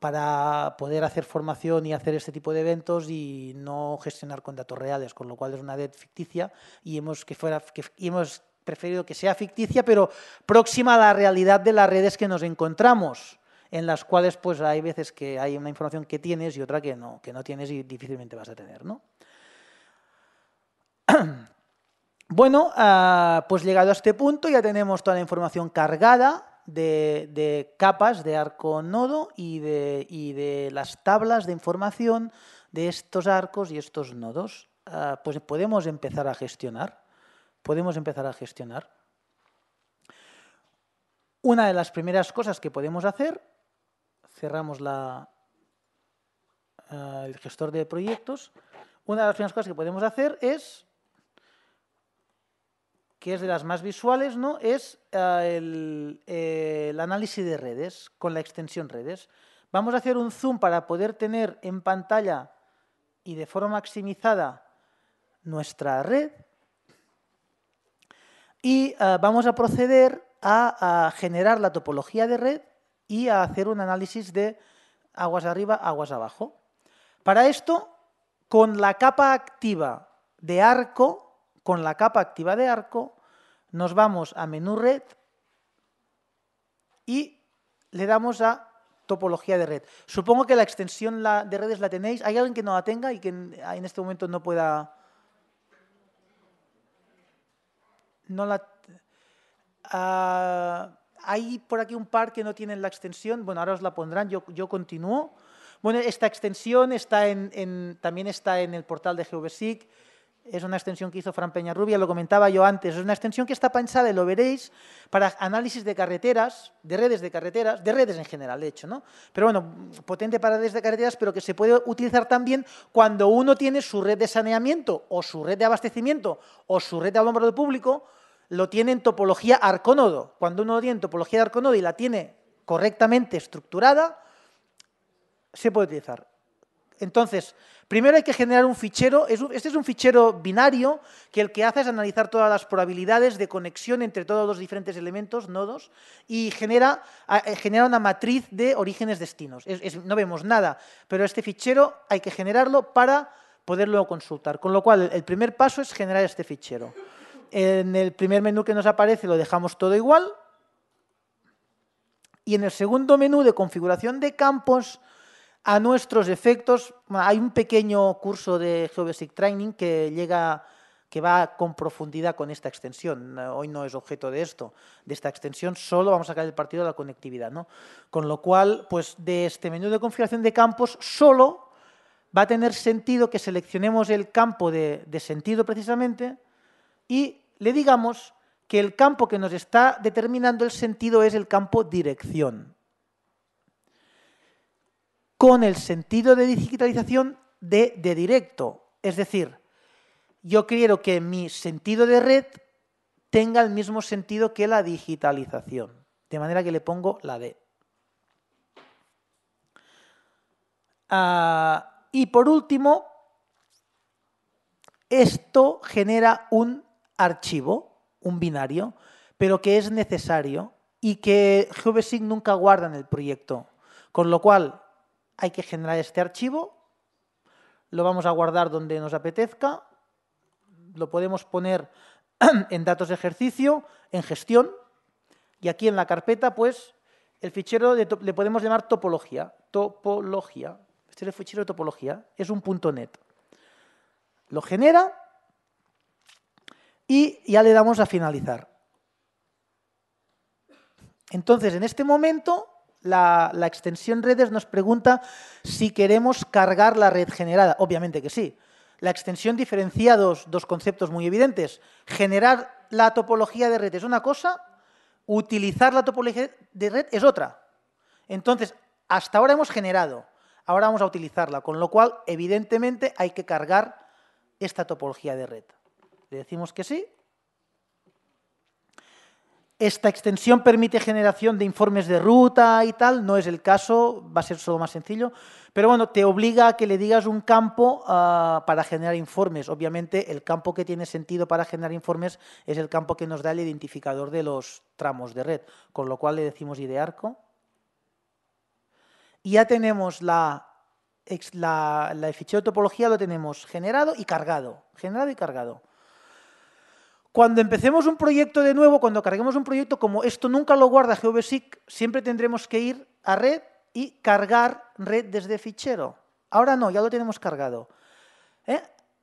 para poder hacer formación y hacer este tipo de eventos y no gestionar con datos reales, con lo cual es una red ficticia y hemos preferido que sea ficticia, pero próxima a la realidad de las redes que nos encontramos, en las cuales pues hay veces que hay una información que tienes y otra que no tienes y difícilmente vas a tener, ¿no? Bueno, pues llegado a este punto ya tenemos toda la información cargada de capas de arco nodo y de las tablas de información de estos arcos y estos nodos. Pues podemos empezar a gestionar. Una de las primeras cosas que podemos hacer, cerramos el gestor de proyectos, una de las primeras cosas que podemos hacer es, que es de las más visuales, ¿no? Es el análisis de redes con la extensión redes. Vamos a hacer un zoom para poder tener en pantalla y de forma maximizada nuestra red y vamos a proceder a generar la topología de red y a hacer un análisis de aguas arriba, aguas abajo. Para esto, con la capa activa de arco, nos vamos a menú red y le damos a topología de red. Supongo que la extensión de redes la tenéis. ¿Hay alguien que no la tenga y que en este momento no pueda? Hay por aquí un par que no tienen la extensión. Bueno, ahora os la pondrán. Yo continúo. Bueno, esta extensión también está en el portal de GeoBasic. Es una extensión que hizo Fran Peñarrubia, lo comentaba yo antes. Es una extensión que está pensada, y lo veréis, para análisis de carreteras, de redes en general, de hecho, ¿no? Pero bueno, potente para redes de carreteras, pero que se puede utilizar también cuando uno tiene su red de saneamiento, o su red de abastecimiento, o su red de alumbrado público, lo tiene en topología arconodo. Cuando uno lo tiene en topología de arconodo y la tiene correctamente estructurada, se puede utilizar. Entonces, primero hay que generar un fichero. Este es un fichero binario que el que hace es analizar todas las probabilidades de conexión entre todos los diferentes elementos, nodos, y genera una matriz de orígenes destinos. No vemos nada, pero este fichero hay que generarlo para poderlo consultar. Con lo cual, el primer paso es generar este fichero. En el primer menú que nos aparece lo dejamos todo igual. Y en el segundo menú de configuración de campos, a nuestros efectos, hay un pequeño curso de GeoBasic Training que va con profundidad con esta extensión. Hoy no es objeto de esta extensión, solo vamos a sacar el partido de la conectividad, ¿no? Con lo cual, pues de este menú de configuración de campos, solo va a tener sentido que seleccionemos el campo de sentido precisamente y le digamos que el campo que nos está determinando el sentido es el campo dirección, con el sentido de digitalización de directo. Es decir, yo quiero que mi sentido de red tenga el mismo sentido que la digitalización, de manera que le pongo la D. Y por último, esto genera un archivo, un binario, pero que es necesario y que GeoBasic nunca guarda en el proyecto. Con lo cual, hay que generar este archivo, lo vamos a guardar donde nos apetezca, lo podemos poner en datos de ejercicio, en gestión, y aquí en la carpeta, pues, el fichero le podemos llamar topología. Topología. Este es el fichero de topología, es un .net. Lo genera y ya le damos a finalizar. Entonces, en este momento, la extensión redes nos pregunta si queremos cargar la red generada. Obviamente que sí. La extensión diferencia dos conceptos muy evidentes. Generar la topología de red es una cosa, utilizar la topología de red es otra. Entonces, hasta ahora hemos generado, ahora vamos a utilizarla, con lo cual, evidentemente, hay que cargar esta topología de red. Le decimos que sí. Esta extensión permite generación de informes de ruta y tal, no es el caso, va a ser solo más sencillo, pero bueno, te obliga a que le digas un campo para generar informes. Obviamente, el campo que tiene sentido para generar informes es el campo que nos da el identificador de los tramos de red, con lo cual le decimos IDEARCO. Y ya tenemos el fichero de topología, lo tenemos generado y cargado, Cuando empecemos un proyecto de nuevo, cuando carguemos un proyecto, como esto nunca lo guarda GVSIC, siempre tendremos que ir a red y cargar red desde fichero. Ahora no, ya lo tenemos cargado.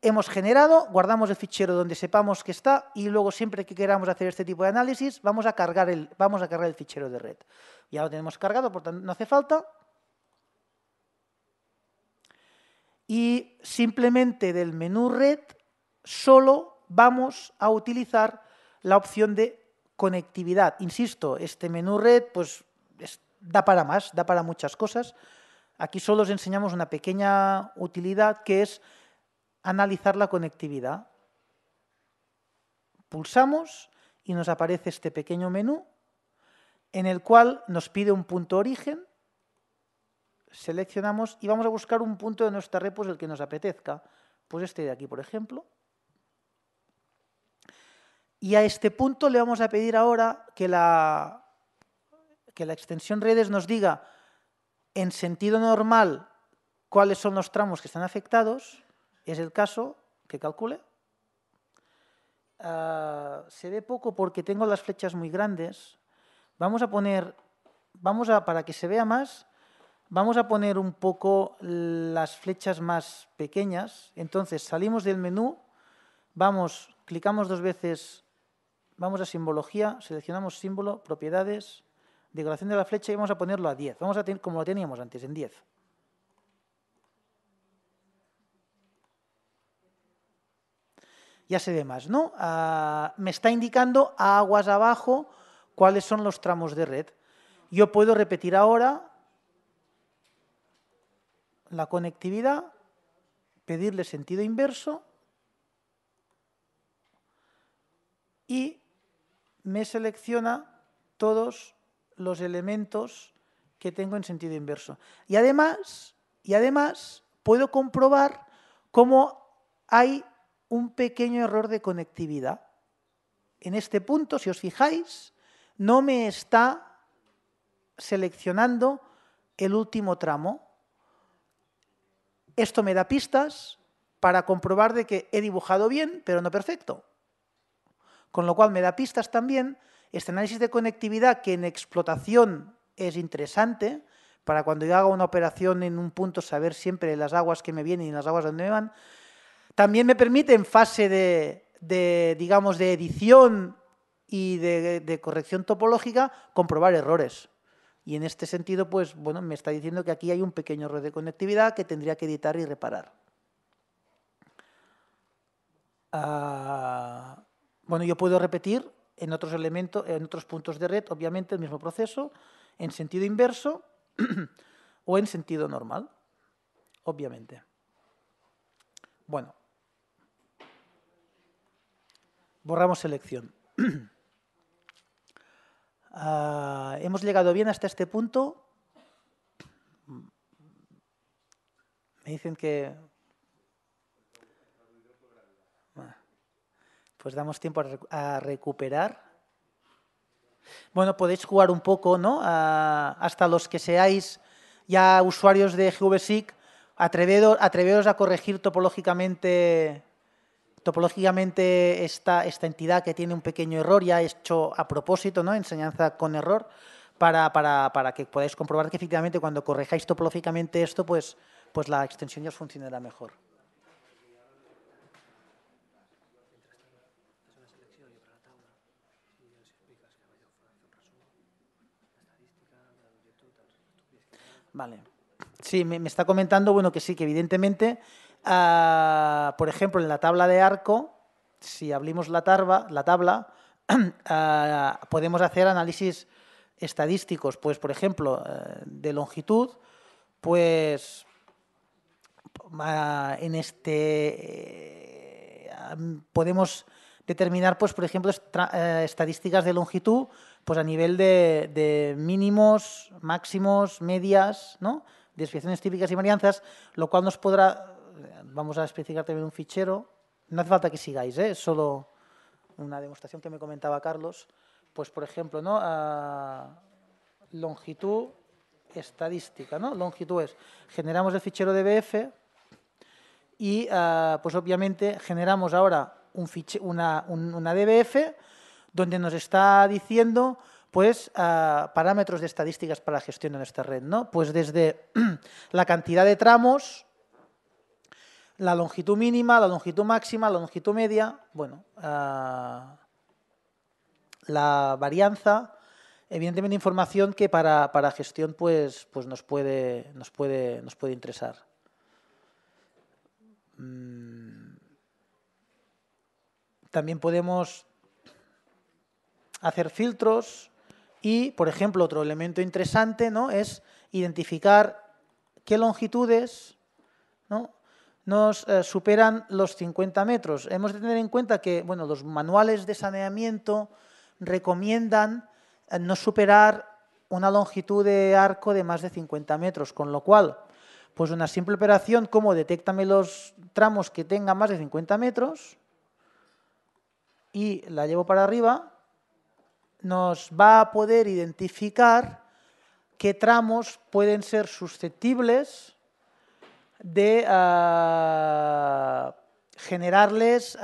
Hemos generado, guardamos el fichero donde sepamos que está y luego siempre que queramos hacer este tipo de análisis vamos a cargar el fichero de red. Ya lo tenemos cargado, por tanto no hace falta. Y simplemente del menú red solo vamos a utilizar la opción de conectividad. Insisto, este menú red pues, da para más, da para muchas cosas. Aquí solo os enseñamos una pequeña utilidad que es analizar la conectividad. Pulsamos y nos aparece este pequeño menú en el cual nos pide un punto origen. Seleccionamos y vamos a buscar un punto de nuestra red, pues el que nos apetezca. Pues este de aquí, por ejemplo. Y a este punto le vamos a pedir ahora que la extensión redes nos diga en sentido normal cuáles son los tramos que están afectados. Es el caso que calcule. Se ve poco porque tengo las flechas muy grandes. Para que se vea más, vamos a poner un poco las flechas más pequeñas. Entonces salimos del menú, clicamos 2 veces, vamos a simbología, seleccionamos símbolo, propiedades, decoración de la flecha y vamos a ponerlo a 10. Vamos a tener como lo teníamos antes, en 10. Ya se ve más, ¿no? Me está indicando aguas abajo cuáles son los tramos de red. Yo puedo repetir ahora la conectividad, pedirle sentido inverso y me selecciona todos los elementos que tengo en sentido inverso. Y además puedo comprobar cómo hay un pequeño error de conectividad. En este punto, si os fijáis, no me está seleccionando el último tramo. Esto me da pistas para comprobar de que he dibujado bien, pero no perfecto. Con lo cual me da pistas también. Este análisis de conectividad que en explotación es interesante, para cuando yo haga una operación en un punto saber siempre las aguas que me vienen y las aguas donde me van. También me permite en fase digamos, de edición y de corrección topológica comprobar errores. Y en este sentido, pues, bueno, me está diciendo que aquí hay un pequeño error de conectividad que tendría que editar y reparar. Bueno, yo puedo repetir en otros elementos, en otros puntos de red, obviamente, el mismo proceso, en sentido inverso o en sentido normal, obviamente. Bueno. Borramos selección. Hemos llegado bien hasta este punto. Me dicen que... Pues damos tiempo a recuperar. Bueno, podéis jugar un poco, ¿no? Hasta los que seáis ya usuarios de GVSIC, atreveros a corregir topológicamente esta entidad que tiene un pequeño error, ya hecho a propósito, ¿no? Enseñanza con error, para que podáis comprobar que efectivamente cuando corrijáis topológicamente esto, pues la extensión ya os funcionará mejor. Vale. Sí, me está comentando, bueno, que sí, que evidentemente, por ejemplo, en la tabla de arco, si abrimos la tabla, podemos hacer análisis estadísticos, pues, por ejemplo, de longitud, pues, podemos determinar, pues, por ejemplo, estadísticas de longitud, pues a nivel de mínimos, máximos, medias, ¿no? Desviaciones típicas y varianzas, lo cual nos podrá, vamos a especificar también un fichero, no hace falta que sigáis, es solo una demostración que me comentaba Carlos, pues por ejemplo, ¿no? Longitud estadística, ¿no? Longitud es, generamos el fichero DBF y pues obviamente generamos ahora una DBF donde nos está diciendo pues parámetros de estadísticas para la gestión de nuestra red, ¿no? Pues desde la cantidad de tramos, la longitud mínima, la longitud máxima, la longitud media, bueno, la varianza, evidentemente información que para gestión pues nos puede interesar. También podemos hacer filtros y, por ejemplo, otro elemento interesante, ¿no? Es identificar qué longitudes, ¿no? Nos superan los 50 metros. Hemos de tener en cuenta que, bueno, los manuales de saneamiento recomiendan no superar una longitud de arco de más de 50 metros, con lo cual, pues una simple operación como detéctame los tramos que tengan más de 50 metros y la llevo para arriba, nos va a poder identificar qué tramos pueden ser susceptibles de generarles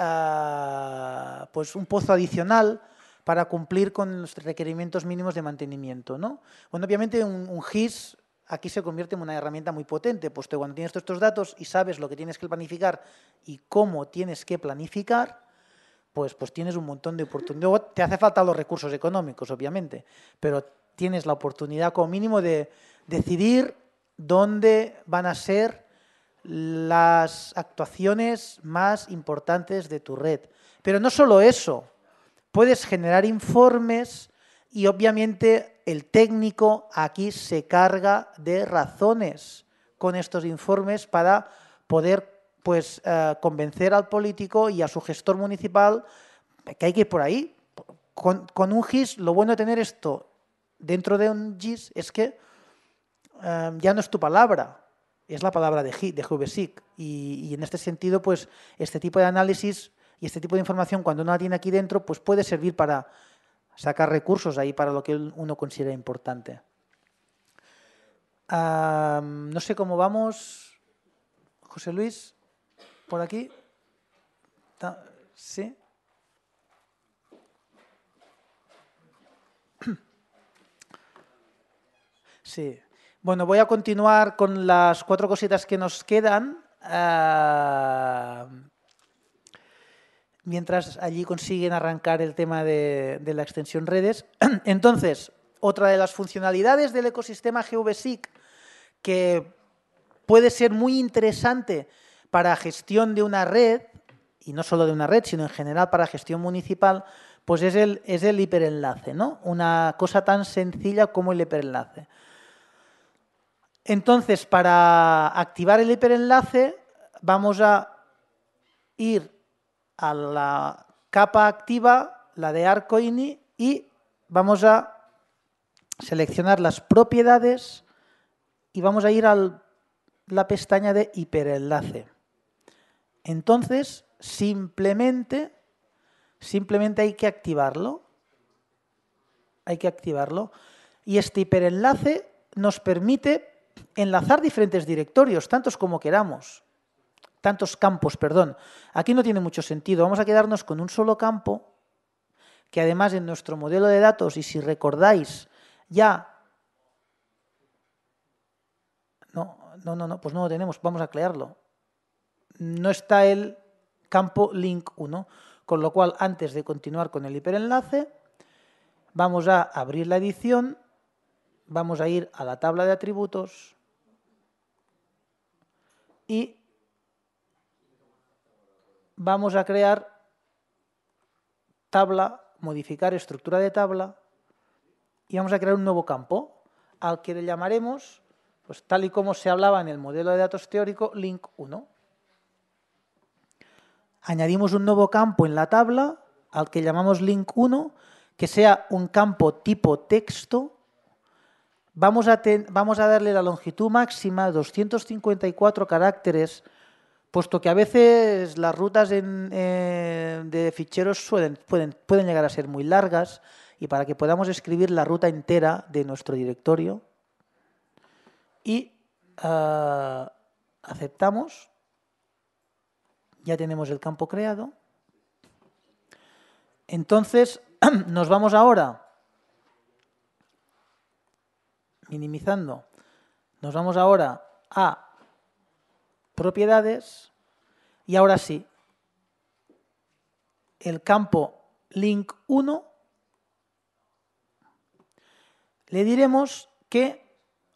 pues un pozo adicional para cumplir con los requerimientos mínimos de mantenimiento, ¿no? Bueno, obviamente un GIS aquí se convierte en una herramienta muy potente, puesto que cuando tienes todos estos datos y sabes lo que tienes que planificar y cómo tienes que planificar, pues tienes un montón de oportunidades. Luego te hace falta los recursos económicos, obviamente, pero tienes la oportunidad como mínimo de decidir dónde van a ser las actuaciones más importantes de tu red. Pero no solo eso, puedes generar informes y obviamente el técnico aquí se carga de razones con estos informes para poder pues convencer al político y a su gestor municipal que hay que ir por ahí. Con un GIS, lo bueno de tener esto dentro de un GIS es que ya no es tu palabra, es la palabra de GVSIC. Y en este sentido, pues este tipo de análisis y este tipo de información, cuando uno la tiene aquí dentro, pues puede servir para sacar recursos ahí para lo que uno considera importante. No sé cómo vamos, José Luis. ¿Por aquí? ¿Sí? Sí. Bueno, voy a continuar con las 4 cositas que nos quedan. Mientras allí consiguen arrancar el tema de la extensión redes. Entonces, otra de las funcionalidades del ecosistema GVSIC que puede ser muy interesante para gestión de una red, y no solo de una red, sino en general para gestión municipal, pues es el hiperenlace, ¿no? Una cosa tan sencilla como el hiperenlace. Entonces, para activar el hiperenlace, vamos a ir a la capa activa, la de ArcoINI, y vamos a seleccionar las propiedades y vamos a ir a la pestaña de hiperenlace. Entonces, simplemente hay que activarlo. Y este hiperenlace nos permite enlazar diferentes directorios, tantos como queramos. Tantos campos, perdón. Aquí no tiene mucho sentido. Vamos a quedarnos con un solo campo, que además en nuestro modelo de datos, y si recordáis, ya... No, pues no lo tenemos. Vamos a crearlo. No está el campo link1, con lo cual, antes de continuar con el hiperenlace, vamos a abrir la edición, vamos a ir a la tabla de atributos y vamos a crear tabla, modificar estructura de tabla y vamos a crear un nuevo campo al que le llamaremos, pues tal y como se hablaba en el modelo de datos teórico, link1. Añadimos un nuevo campo en la tabla al que llamamos link1, que sea un campo tipo texto. Vamos a darle la longitud máxima, 254 caracteres, puesto que a veces las rutas de ficheros pueden llegar a ser muy largas, y para que podamos escribir la ruta entera de nuestro directorio. Y aceptamos. Ya tenemos el campo creado. Entonces, nos vamos ahora, minimizando, nos vamos ahora a propiedades y ahora sí, el campo link1 le diremos que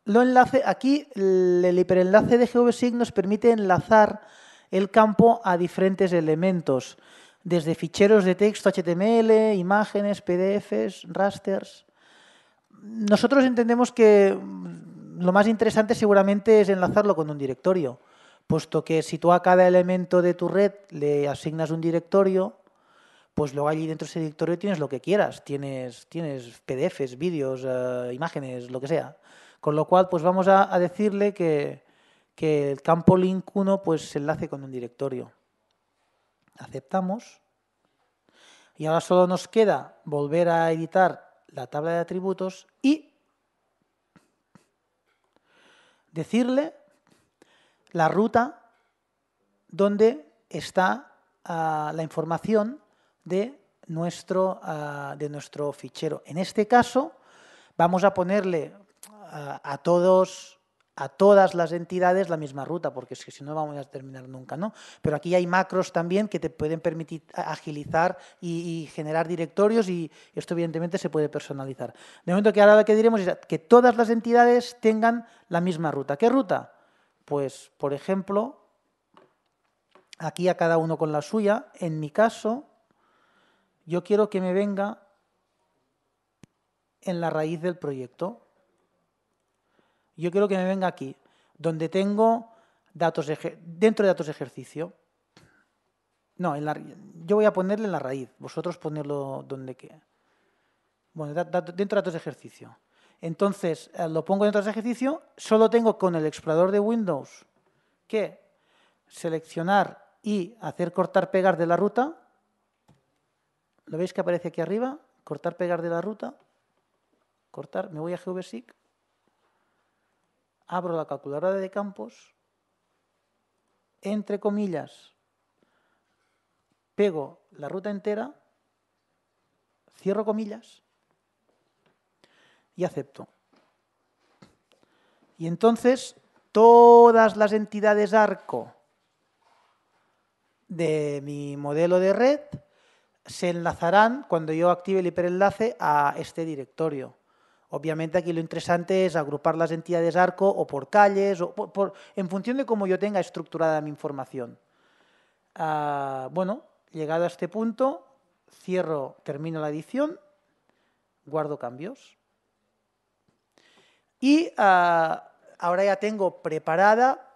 lo enlace. Aquí el hiperenlace de GVSig nos permite enlazar el campo a diferentes elementos, desde ficheros de texto HTML, imágenes, PDFs, rasters. Nosotros entendemos que lo más interesante seguramente es enlazarlo con un directorio, puesto que si tú a cada elemento de tu red le asignas un directorio, pues luego allí dentro de ese directorio tienes lo que quieras, tienes PDFs, vídeos, imágenes, lo que sea. Con lo cual, pues vamos a decirle que el campo link1 pues se enlace con un directorio. Aceptamos. Y ahora solo nos queda volver a editar la tabla de atributos y decirle la ruta donde está la información de nuestro fichero. En este caso, vamos a ponerle a todas las entidades la misma ruta, porque es que si no vamos a terminar nunca, ¿no? Pero aquí hay macros también que te pueden permitir agilizar y generar directorios, y esto evidentemente se puede personalizar. De momento que ahora lo que diremos es que todas las entidades tengan la misma ruta. ¿Qué ruta? Pues, por ejemplo, aquí a cada uno con la suya. En mi caso, yo quiero que me venga en la raíz del proyecto. Yo quiero que me venga aquí, donde tengo datos dentro de datos de ejercicio. No, yo voy a ponerle en la raíz, vosotros ponerlo donde quede. Bueno, dentro de datos de ejercicio. Entonces, lo pongo dentro de datos de ejercicio, solo tengo con el explorador de Windows que seleccionar y hacer cortar-pegar de la ruta. ¿Lo veis que aparece aquí arriba? Cortar-pegar de la ruta. Cortar, me voy a GVSig. Abro la calculadora de campos, entre comillas, pego la ruta entera, cierro comillas y acepto. Y entonces todas las entidades ARCO de mi modelo de red se enlazarán cuando yo active el hiperenlace a este directorio. Obviamente aquí lo interesante es agrupar las entidades ARCO o por calles, o en función de cómo yo tenga estructurada mi información. Bueno, llegado a este punto, termino la edición, guardo cambios. Y ahora ya tengo preparada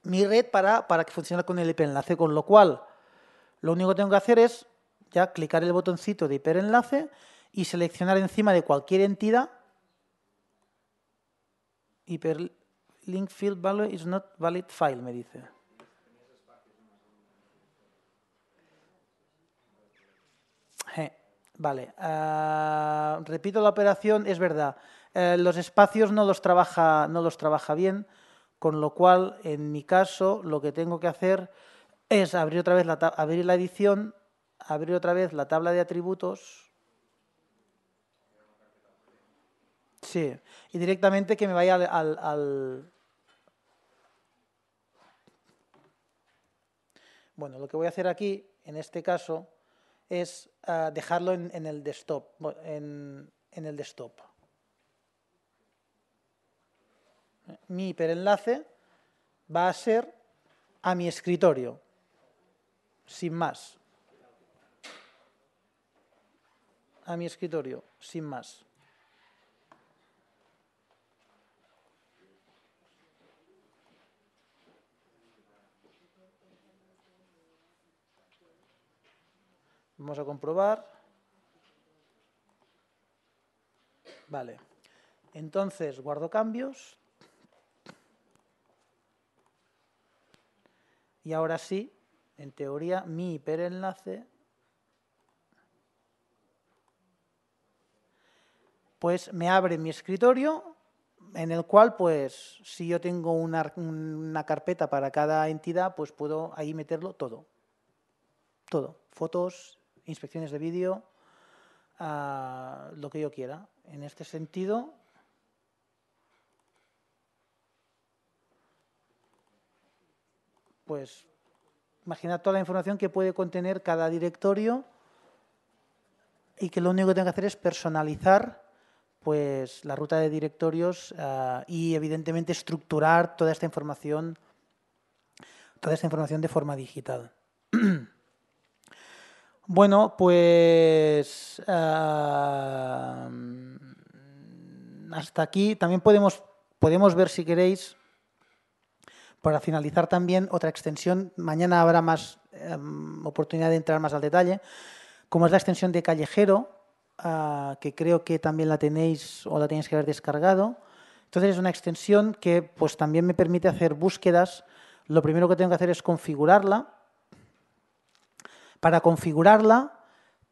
mi red para que funcione con el hiperenlace, con lo cual lo único que tengo que hacer es ya clicar el botoncito de hiperenlace y seleccionar encima de cualquier entidad hyperlink field value is not valid file, me dice. Vale, repito la operación, es verdad. Los espacios no los trabaja bien, con lo cual, en mi caso, lo que tengo que hacer es abrir otra vez abrir la edición, abrir otra vez la tabla de atributos. Sí, y directamente que me vaya Bueno, lo que voy a hacer aquí, en este caso, es dejarlo en el desktop. En el desktop. Mi hiperenlace va a ser a mi escritorio, sin más. A mi escritorio, sin más. Vamos a comprobar. Vale. Entonces, guardo cambios. Y ahora sí, en teoría, mi hiperenlace pues me abre mi escritorio, en el cual, pues, si yo tengo una carpeta para cada entidad, pues puedo ahí meterlo todo. Todo. Fotos, inspecciones de vídeo, lo que yo quiera. En este sentido, pues, imaginad toda la información que puede contener cada directorio y que lo único que tengo que hacer es personalizar pues la ruta de directorios y evidentemente estructurar toda esta información de forma digital. Bueno, pues hasta aquí. También podemos ver, si queréis, para finalizar también, otra extensión. Mañana habrá más oportunidad de entrar más al detalle, como es la extensión de Callejero, que creo que también la tenéis o la tenéis que haber descargado. Entonces es una extensión que pues también me permite hacer búsquedas. Lo primero que tengo que hacer es configurarla. Para configurarla,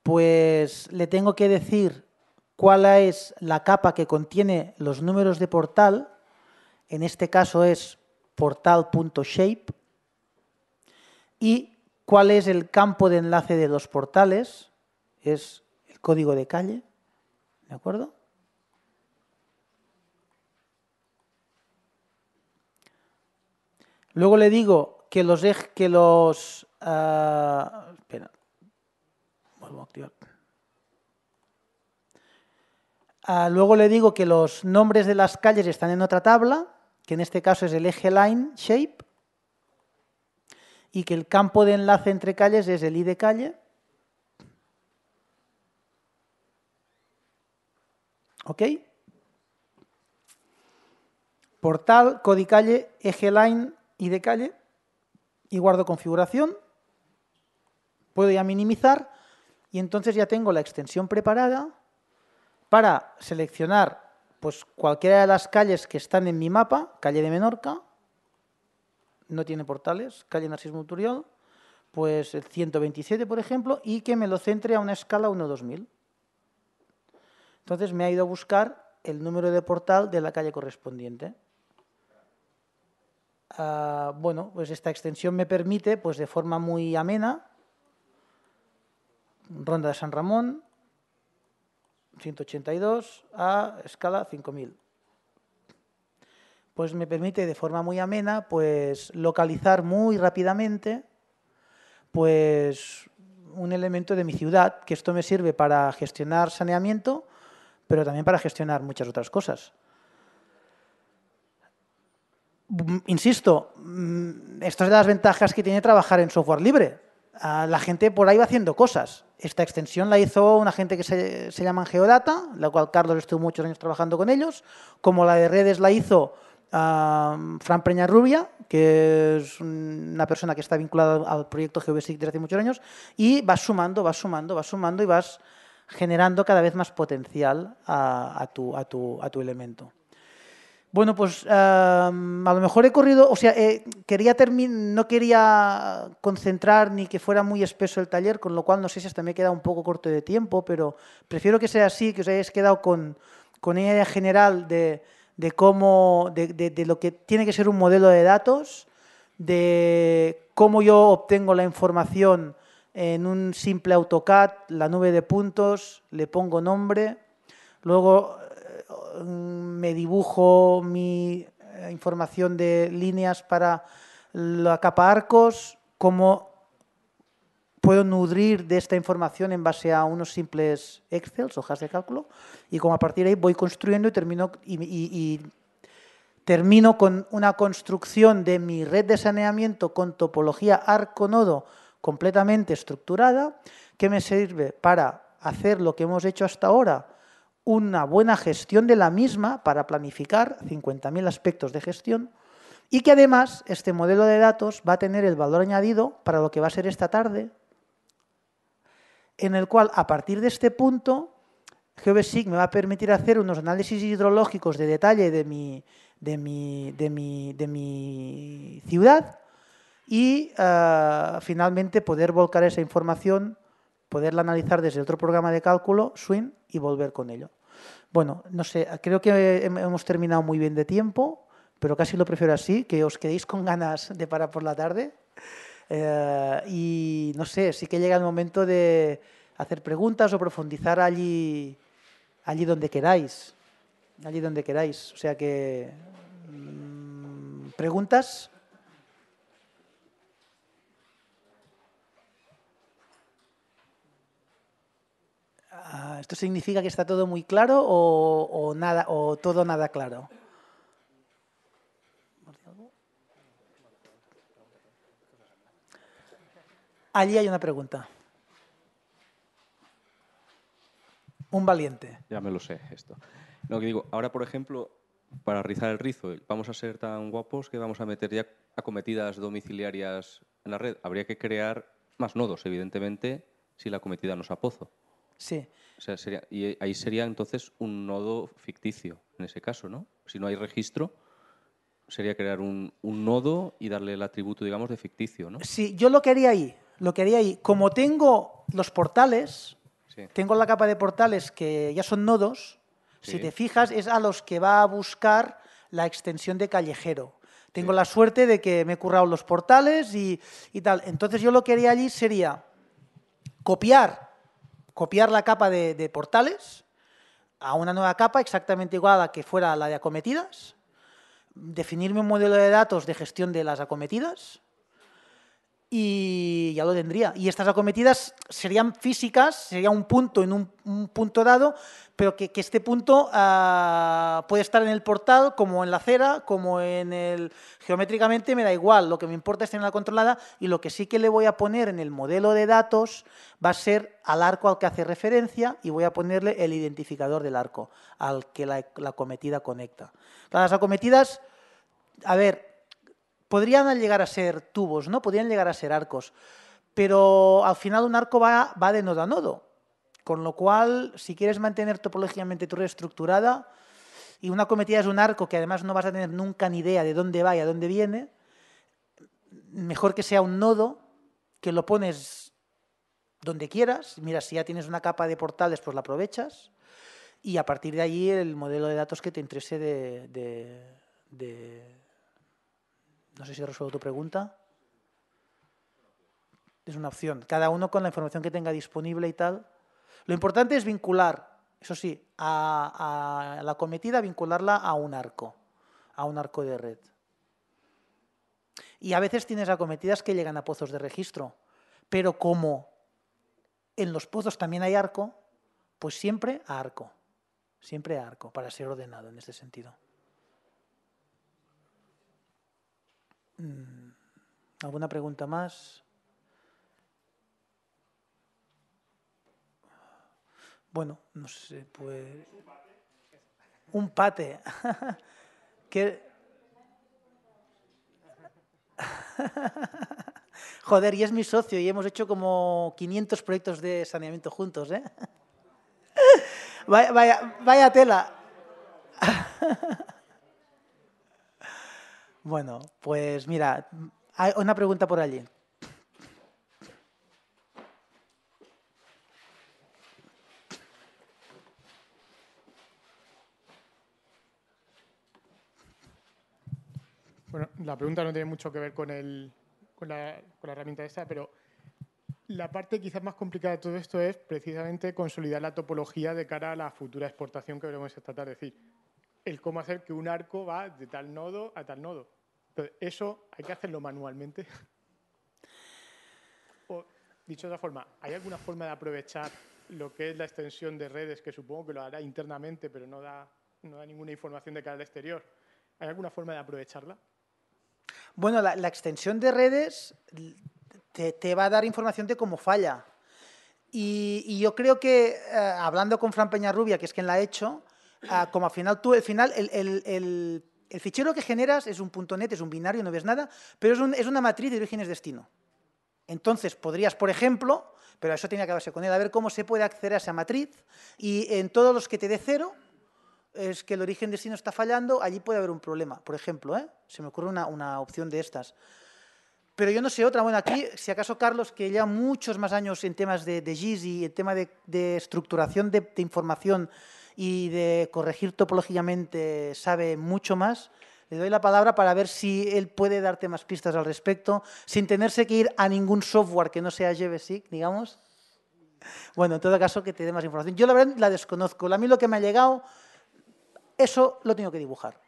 pues le tengo que decir cuál es la capa que contiene los números de portal. En este caso es portal.shape. Y cuál es el campo de enlace de los portales. Es el código de calle. ¿De acuerdo? Luego le digo que espera, vuelvo a activar. Luego le digo que los nombres de las calles están en otra tabla, que en este caso es el eje line shape, y que el campo de enlace entre calles es el id calle. ¿Ok? Portal, codicalle, eje line, id calle, y guardo configuración. Puedo ya minimizar y entonces ya tengo la extensión preparada para seleccionar pues cualquiera de las calles que están en mi mapa. Calle de Menorca, no tiene portales. Calle Narcís Monturiol, pues el 127, por ejemplo, y que me lo centre a una escala 1:2000. Entonces me ha ido a buscar el número de portal de la calle correspondiente. Bueno, pues esta extensión me permite, pues de forma muy amena, Ronda de San Ramón, 182 a escala 5000. Pues me permite de forma muy amena pues localizar muy rápidamente pues un elemento de mi ciudad, que esto me sirve para gestionar saneamiento, pero también para gestionar muchas otras cosas. Insisto, esto es de las ventajas que tiene trabajar en software libre. La gente por ahí va haciendo cosas. Esta extensión la hizo una gente que se llama Geodata, la cual Carlos estuvo muchos años trabajando con ellos, como la de redes la hizo Fran Peñarrubia, que es una persona que está vinculada al proyecto GeoBasic desde hace muchos años, y vas sumando y vas generando cada vez más potencial a tu elemento. Bueno, pues a lo mejor he corrido, o sea, no quería concentrar ni que fuera muy espeso el taller, con lo cual no sé si hasta me he quedado un poco corto de tiempo, pero prefiero que sea así, que os hayáis quedado con con una idea general de cómo, de lo que tiene que ser un modelo de datos, de cómo yo obtengo la información en un simple AutoCAD, la nube de puntos, le pongo nombre, luego me dibujo mi información de líneas para la capa arcos, cómo puedo nutrir de esta información en base a unos simples Excel, hojas de cálculo, y como a partir de ahí voy construyendo y termino con una construcción de mi red de saneamiento con topología arco-nodo completamente estructurada, que me sirve para hacer lo que hemos hecho hasta ahora, una buena gestión de la misma para planificar 50.000 aspectos de gestión, y que además este modelo de datos va a tener el valor añadido para lo que va a ser esta tarde, en el cual a partir de este punto GeoBasic me va a permitir hacer unos análisis hidrológicos de detalle de mi ciudad y finalmente poder volcar esa información, poderla analizar desde otro programa de cálculo, Swing, y volver con ello. Bueno, no sé, creo que hemos terminado muy bien de tiempo, pero casi lo prefiero así, que os quedéis con ganas de parar por la tarde. Y no sé, sí que llega el momento de hacer preguntas o profundizar allí donde queráis. Allí donde queráis. O sea que... ¿preguntas? ¿Esto significa que está todo muy claro o nada, o todo nada claro? Allí hay una pregunta. Un valiente. Ya me lo sé esto. Lo que digo, ahora, por ejemplo, para rizar el rizo, vamos a ser tan guapos que vamos a meter ya acometidas domiciliarias en la red. Habría que crear más nodos, evidentemente, si la acometida no es a pozo. Sí. O sea, y ahí sería entonces un nodo ficticio, en ese caso, ¿no? Si no hay registro, sería crear un nodo y darle el atributo, digamos, de ficticio, ¿no? Sí, yo lo que haría ahí. Como tengo los portales, Sí. tengo la capa de portales que ya son nodos, Sí. si te fijas, es a los que va a buscar la extensión de callejero. Tengo Sí. la suerte de que me he currado los portales y tal. Entonces yo lo que haría allí sería copiar la capa de portales a una nueva capa exactamente igual a la que fuera la de acometidas, definirme un modelo de datos de gestión de las acometidas y ya lo tendría. Y estas acometidas serían físicas, sería un punto en un punto dado, pero que este punto puede estar en el portal, como en la acera, como en el... Geométricamente me da igual, lo que me importa es tenerla controlada y lo que sí que le voy a poner en el modelo de datos va a ser al arco al que hace referencia y voy a ponerle el identificador del arco al que la acometida conecta. Las acometidas, a ver, podrían llegar a ser tubos, ¿no? Podrían llegar a ser arcos, pero al final un arco va de nodo a nodo, con lo cual, si quieres mantener topológicamente tu red estructurada, y una acometida es un arco que además no vas a tener nunca ni idea de dónde va y a dónde viene, mejor que sea un nodo, que lo pones donde quieras. Mira, si ya tienes una capa de portales, pues la aprovechas, y a partir de allí el modelo de datos que te interese no sé si he resuelto tu pregunta. Es una opción. Cada uno con la información que tenga disponible y tal. Lo importante es vincular, eso sí, a la acometida, vincularla a un arco de red. Y a veces tienes acometidas que llegan a pozos de registro, pero como en los pozos también hay arco, pues siempre a arco, para ser ordenado en este sentido. ¿Alguna pregunta más? Bueno, no sé, pues... Un pate. ¿Qué? Joder, y es mi socio y hemos hecho como 500 proyectos de saneamiento juntos, ¿eh? Vaya tela. Bueno, pues mira, hay una pregunta por allí. Bueno, la pregunta no tiene mucho que ver con la herramienta esta, pero la parte quizás más complicada de todo esto es precisamente consolidar la topología de cara a la futura exportación que veremos esta tarde. Es decir, el cómo hacer que un arco va de tal nodo a tal nodo. Entonces, eso hay que hacerlo manualmente. O, dicho de otra forma, ¿hay alguna forma de aprovechar lo que es la extensión de redes, que supongo que lo hará internamente, pero no da ninguna información de cara al exterior? ¿Hay alguna forma de aprovecharla? Bueno, la extensión de redes te va a dar información de cómo falla. Y yo creo que, hablando con Fran Peñarrubia, que es quien la ha hecho, como al final el fichero que generas es un .net, es un binario, no ves nada, pero es una matriz de orígenes-destino. Entonces, podrías, por ejemplo, pero eso tenía que hablarse con él, a ver cómo se puede acceder a esa matriz, y en todos los que te dé 0, es que el origen-destino está fallando, allí puede haber un problema. Por ejemplo, se me ocurre una opción de estas. Pero yo no sé otra. Bueno, aquí, si acaso Carlos, que lleva muchos más años en temas de GIS y en tema de estructuración de información y de corregir topológicamente, sabe mucho más, le doy la palabra para ver si él puede darte más pistas al respecto, sin tenerse que ir a ningún software que no sea JVSIC, digamos. Bueno, en todo caso, que te dé más información. Yo la verdad la desconozco. A mí lo que me ha llegado, eso lo tengo que dibujar.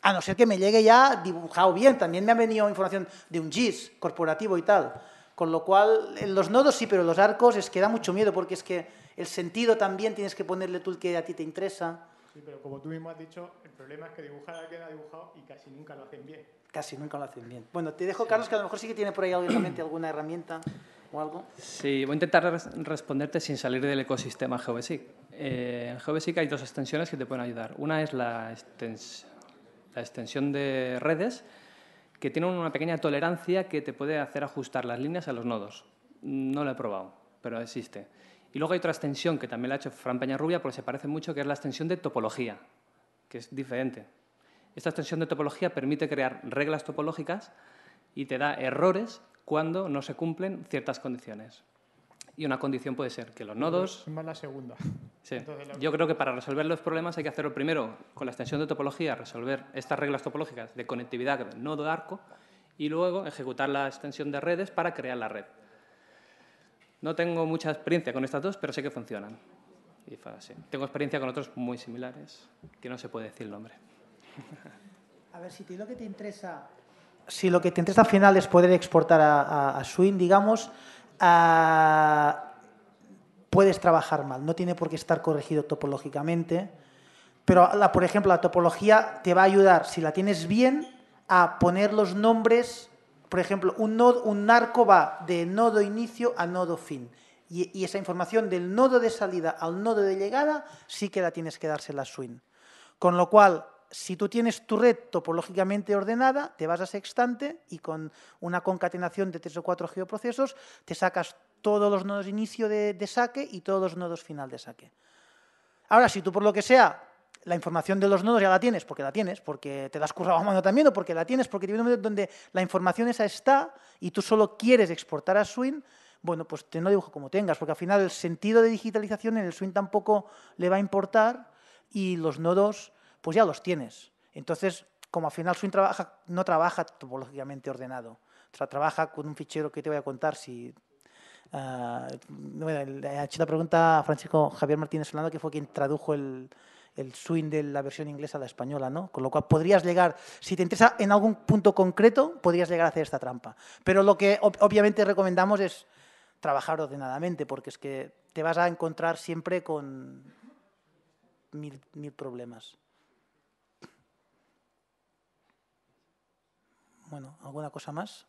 A no ser que me llegue ya dibujado bien. También me ha venido información de un GIS corporativo y tal. Con lo cual, en los nodos sí, pero los arcos es que da mucho miedo, porque es que el sentido también tienes que ponerle tú el que a ti te interesa. Sí, pero como tú mismo has dicho, el problema es que dibujar a alguien ha dibujado y casi nunca lo hacen bien. Casi nunca lo hacen bien. Bueno, te dejo, Carlos, que a lo mejor sí que tiene por ahí obviamente alguna herramienta o algo. Sí, voy a intentar responderte sin salir del ecosistema GeoBasic. En GeoBasic hay 2 extensiones que te pueden ayudar. Una es la extensión de redes, que tiene una pequeña tolerancia que te puede hacer ajustar las líneas a los nodos. No lo he probado, pero existe. Y luego hay otra extensión que también la ha hecho Fran Peñarrubia, porque se parece mucho, que es la extensión de topología, que es diferente. Esta extensión de topología permite crear reglas topológicas y te da errores cuando no se cumplen ciertas condiciones. Y una condición puede ser que los nodos... Es más la segunda. Sí. Yo creo que para resolver los problemas hay que hacerlo primero con la extensión de topología, resolver estas reglas topológicas de conectividad del nodo de arco, y luego ejecutar la extensión de redes para crear la red. No tengo mucha experiencia con estas dos, pero sé que funcionan. Y sí. Tengo experiencia con otros muy similares, que no se puede decir el nombre. A ver, si lo que te interesa... Si lo que te interesa al final es poder exportar a Swing, digamos, puedes trabajar mal. No tiene por qué estar corregido topológicamente. Pero, por ejemplo, la topología te va a ayudar, si la tienes bien, a poner los nombres. Por ejemplo, un arco va de nodo inicio a nodo fin. Y esa información del nodo de salida al nodo de llegada sí que la tienes que dársela a Swing. Con lo cual, si tú tienes tu red topológicamente ordenada, te vas a Sextante y con una concatenación de 3 o 4 geoprocesos te sacas todos los nodos inicio de saque y todos los nodos final de saque. Ahora, si tú por lo que sea, la información de los nodos ya la tienes, porque te la has currado a mano también, o porque la tienes, porque tiene un momento donde la información esa está y tú solo quieres exportar a Swing, bueno, pues te lo dibujo como tengas, porque al final el sentido de digitalización en el Swing tampoco le va a importar y los nodos pues ya los tienes. Entonces, como al final Swing no trabaja topológicamente ordenado, o sea, trabaja con un fichero que te voy a contar si... ha hecho la pregunta a Francisco Javier Martínez Solano, que fue quien tradujo el Swing de la versión inglesa a la española, ¿no? Con lo cual podrías llegar, si te interesa en algún punto concreto, podrías llegar a hacer esta trampa. Pero lo que obviamente recomendamos es trabajar ordenadamente, porque es que te vas a encontrar siempre con mil problemas. Bueno, ¿alguna cosa más?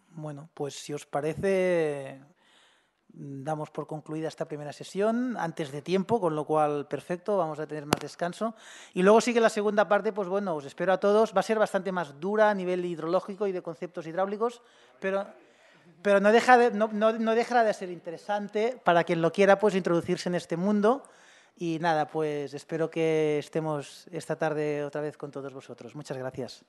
Bueno, pues si os parece, damos por concluida esta primera sesión antes de tiempo, con lo cual, perfecto, vamos a tener más descanso. Y luego sigue la segunda parte, pues bueno, os espero a todos. Va a ser bastante más dura a nivel hidrológico y de conceptos hidráulicos, pero no dejará de ser interesante para quien lo quiera, pues introducirse en este mundo. Y nada, pues espero que estemos esta tarde otra vez con todos vosotros. Muchas gracias.